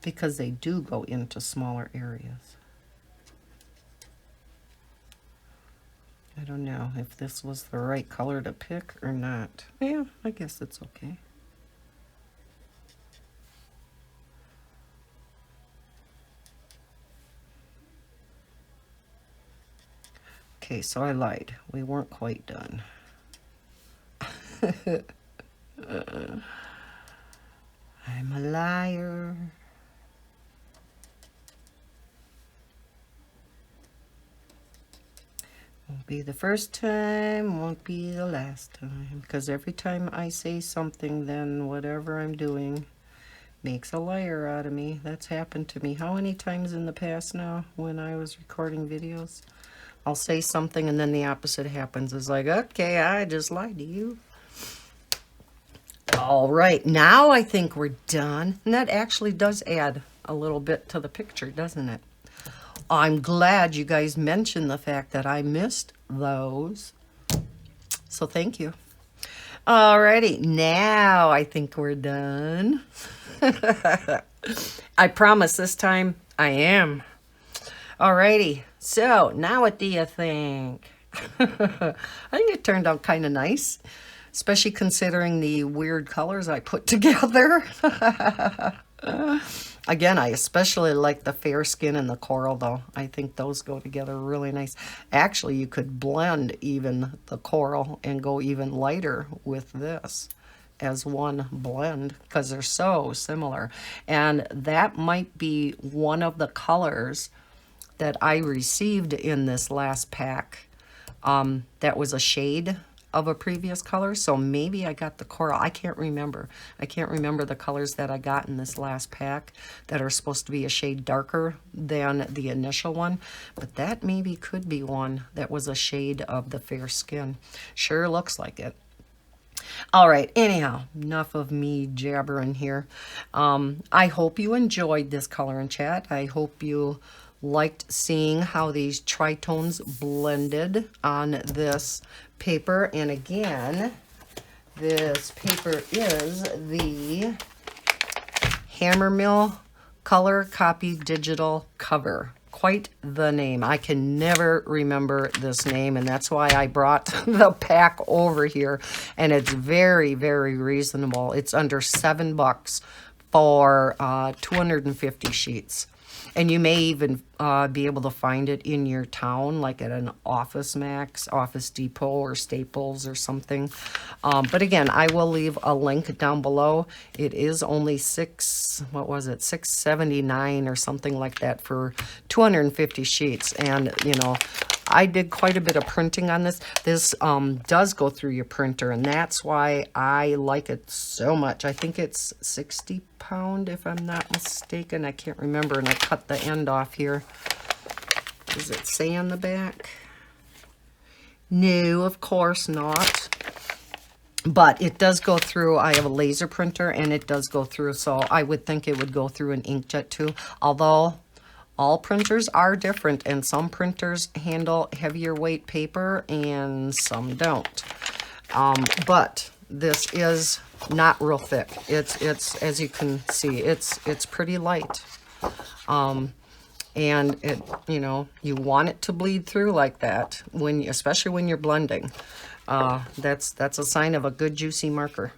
because they do go into smaller areas. I don't know if this was the right color to pick or not. Yeah, I guess it's okay. Okay, so I lied. We weren't quite done. I'm a liar. Won't be the first time, won't be the last time. Because every time I say something, then whatever I'm doing makes a liar out of me. That's happened to me how many times in the past now when I was recording videos? I'll say something and then the opposite happens. It's like, okay, I just lied to you. All right, now I think we're done. And that actually does add a little bit to the picture, doesn't it? I'm glad you guys mentioned the fact that I missed those. So thank you. Alrighty, now I think we're done. I promise this time I am. Alrighty, so now what do you think? I think it turned out kind of nice, especially considering the weird colors I put together. Again, I especially like the fair skin and the coral, though. I think those go together really nice. Actually, you could blend even the coral and go even lighter with this as one blend because they're so similar. And that might be one of the colors that I received in this last pack. That was a shade of a previous color, so maybe I got the coral. I can't remember. I can't remember the colors that I got in this last pack that are supposed to be a shade darker than the initial one, but that maybe could be one that was a shade of the fair skin. Sure looks like it. All right, anyhow, enough of me jabbering here. I hope you enjoyed this color and chat. I hope you liked seeing how these tritones blended on this paper. And again, this paper is the Hammermill Color Copy Digital Cover. Quite the name. I can never remember this name, and that's why I brought the pack over here. And it's very, very reasonable. It's under $7 for 250 sheets. And you may even be able to find it in your town, like at an Office Max, Office Depot, or Staples or something. But again, I will leave a link down below. It is only $6.79 or something like that for 250 sheets. And, you know, I did quite a bit of printing on this. This does go through your printer, and that's why I like it so much. I think it's 60 pound, if I'm not mistaken. I can't remember, and I cut the end off here. Does it say on the back? No, of course not. But it does go through. I have a laser printer, and it does go through, so I would think it would go through an inkjet too. Although all printers are different, and some printers handle heavier weight paper and some don't. But this is not real thick. It's as you can see, it's pretty light. And it, you know, you want it to bleed through like that when, especially when you're blending. That's a sign of a good juicy marker.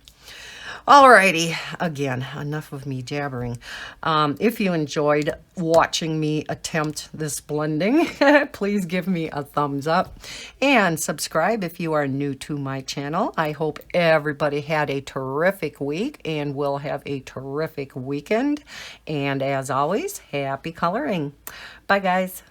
Alrighty, again, enough of me jabbering. If you enjoyed watching me attempt this blending, please give me a thumbs up and subscribe if you are new to my channel. I hope everybody had a terrific week and will have a terrific weekend. And as always, happy coloring. Bye, guys.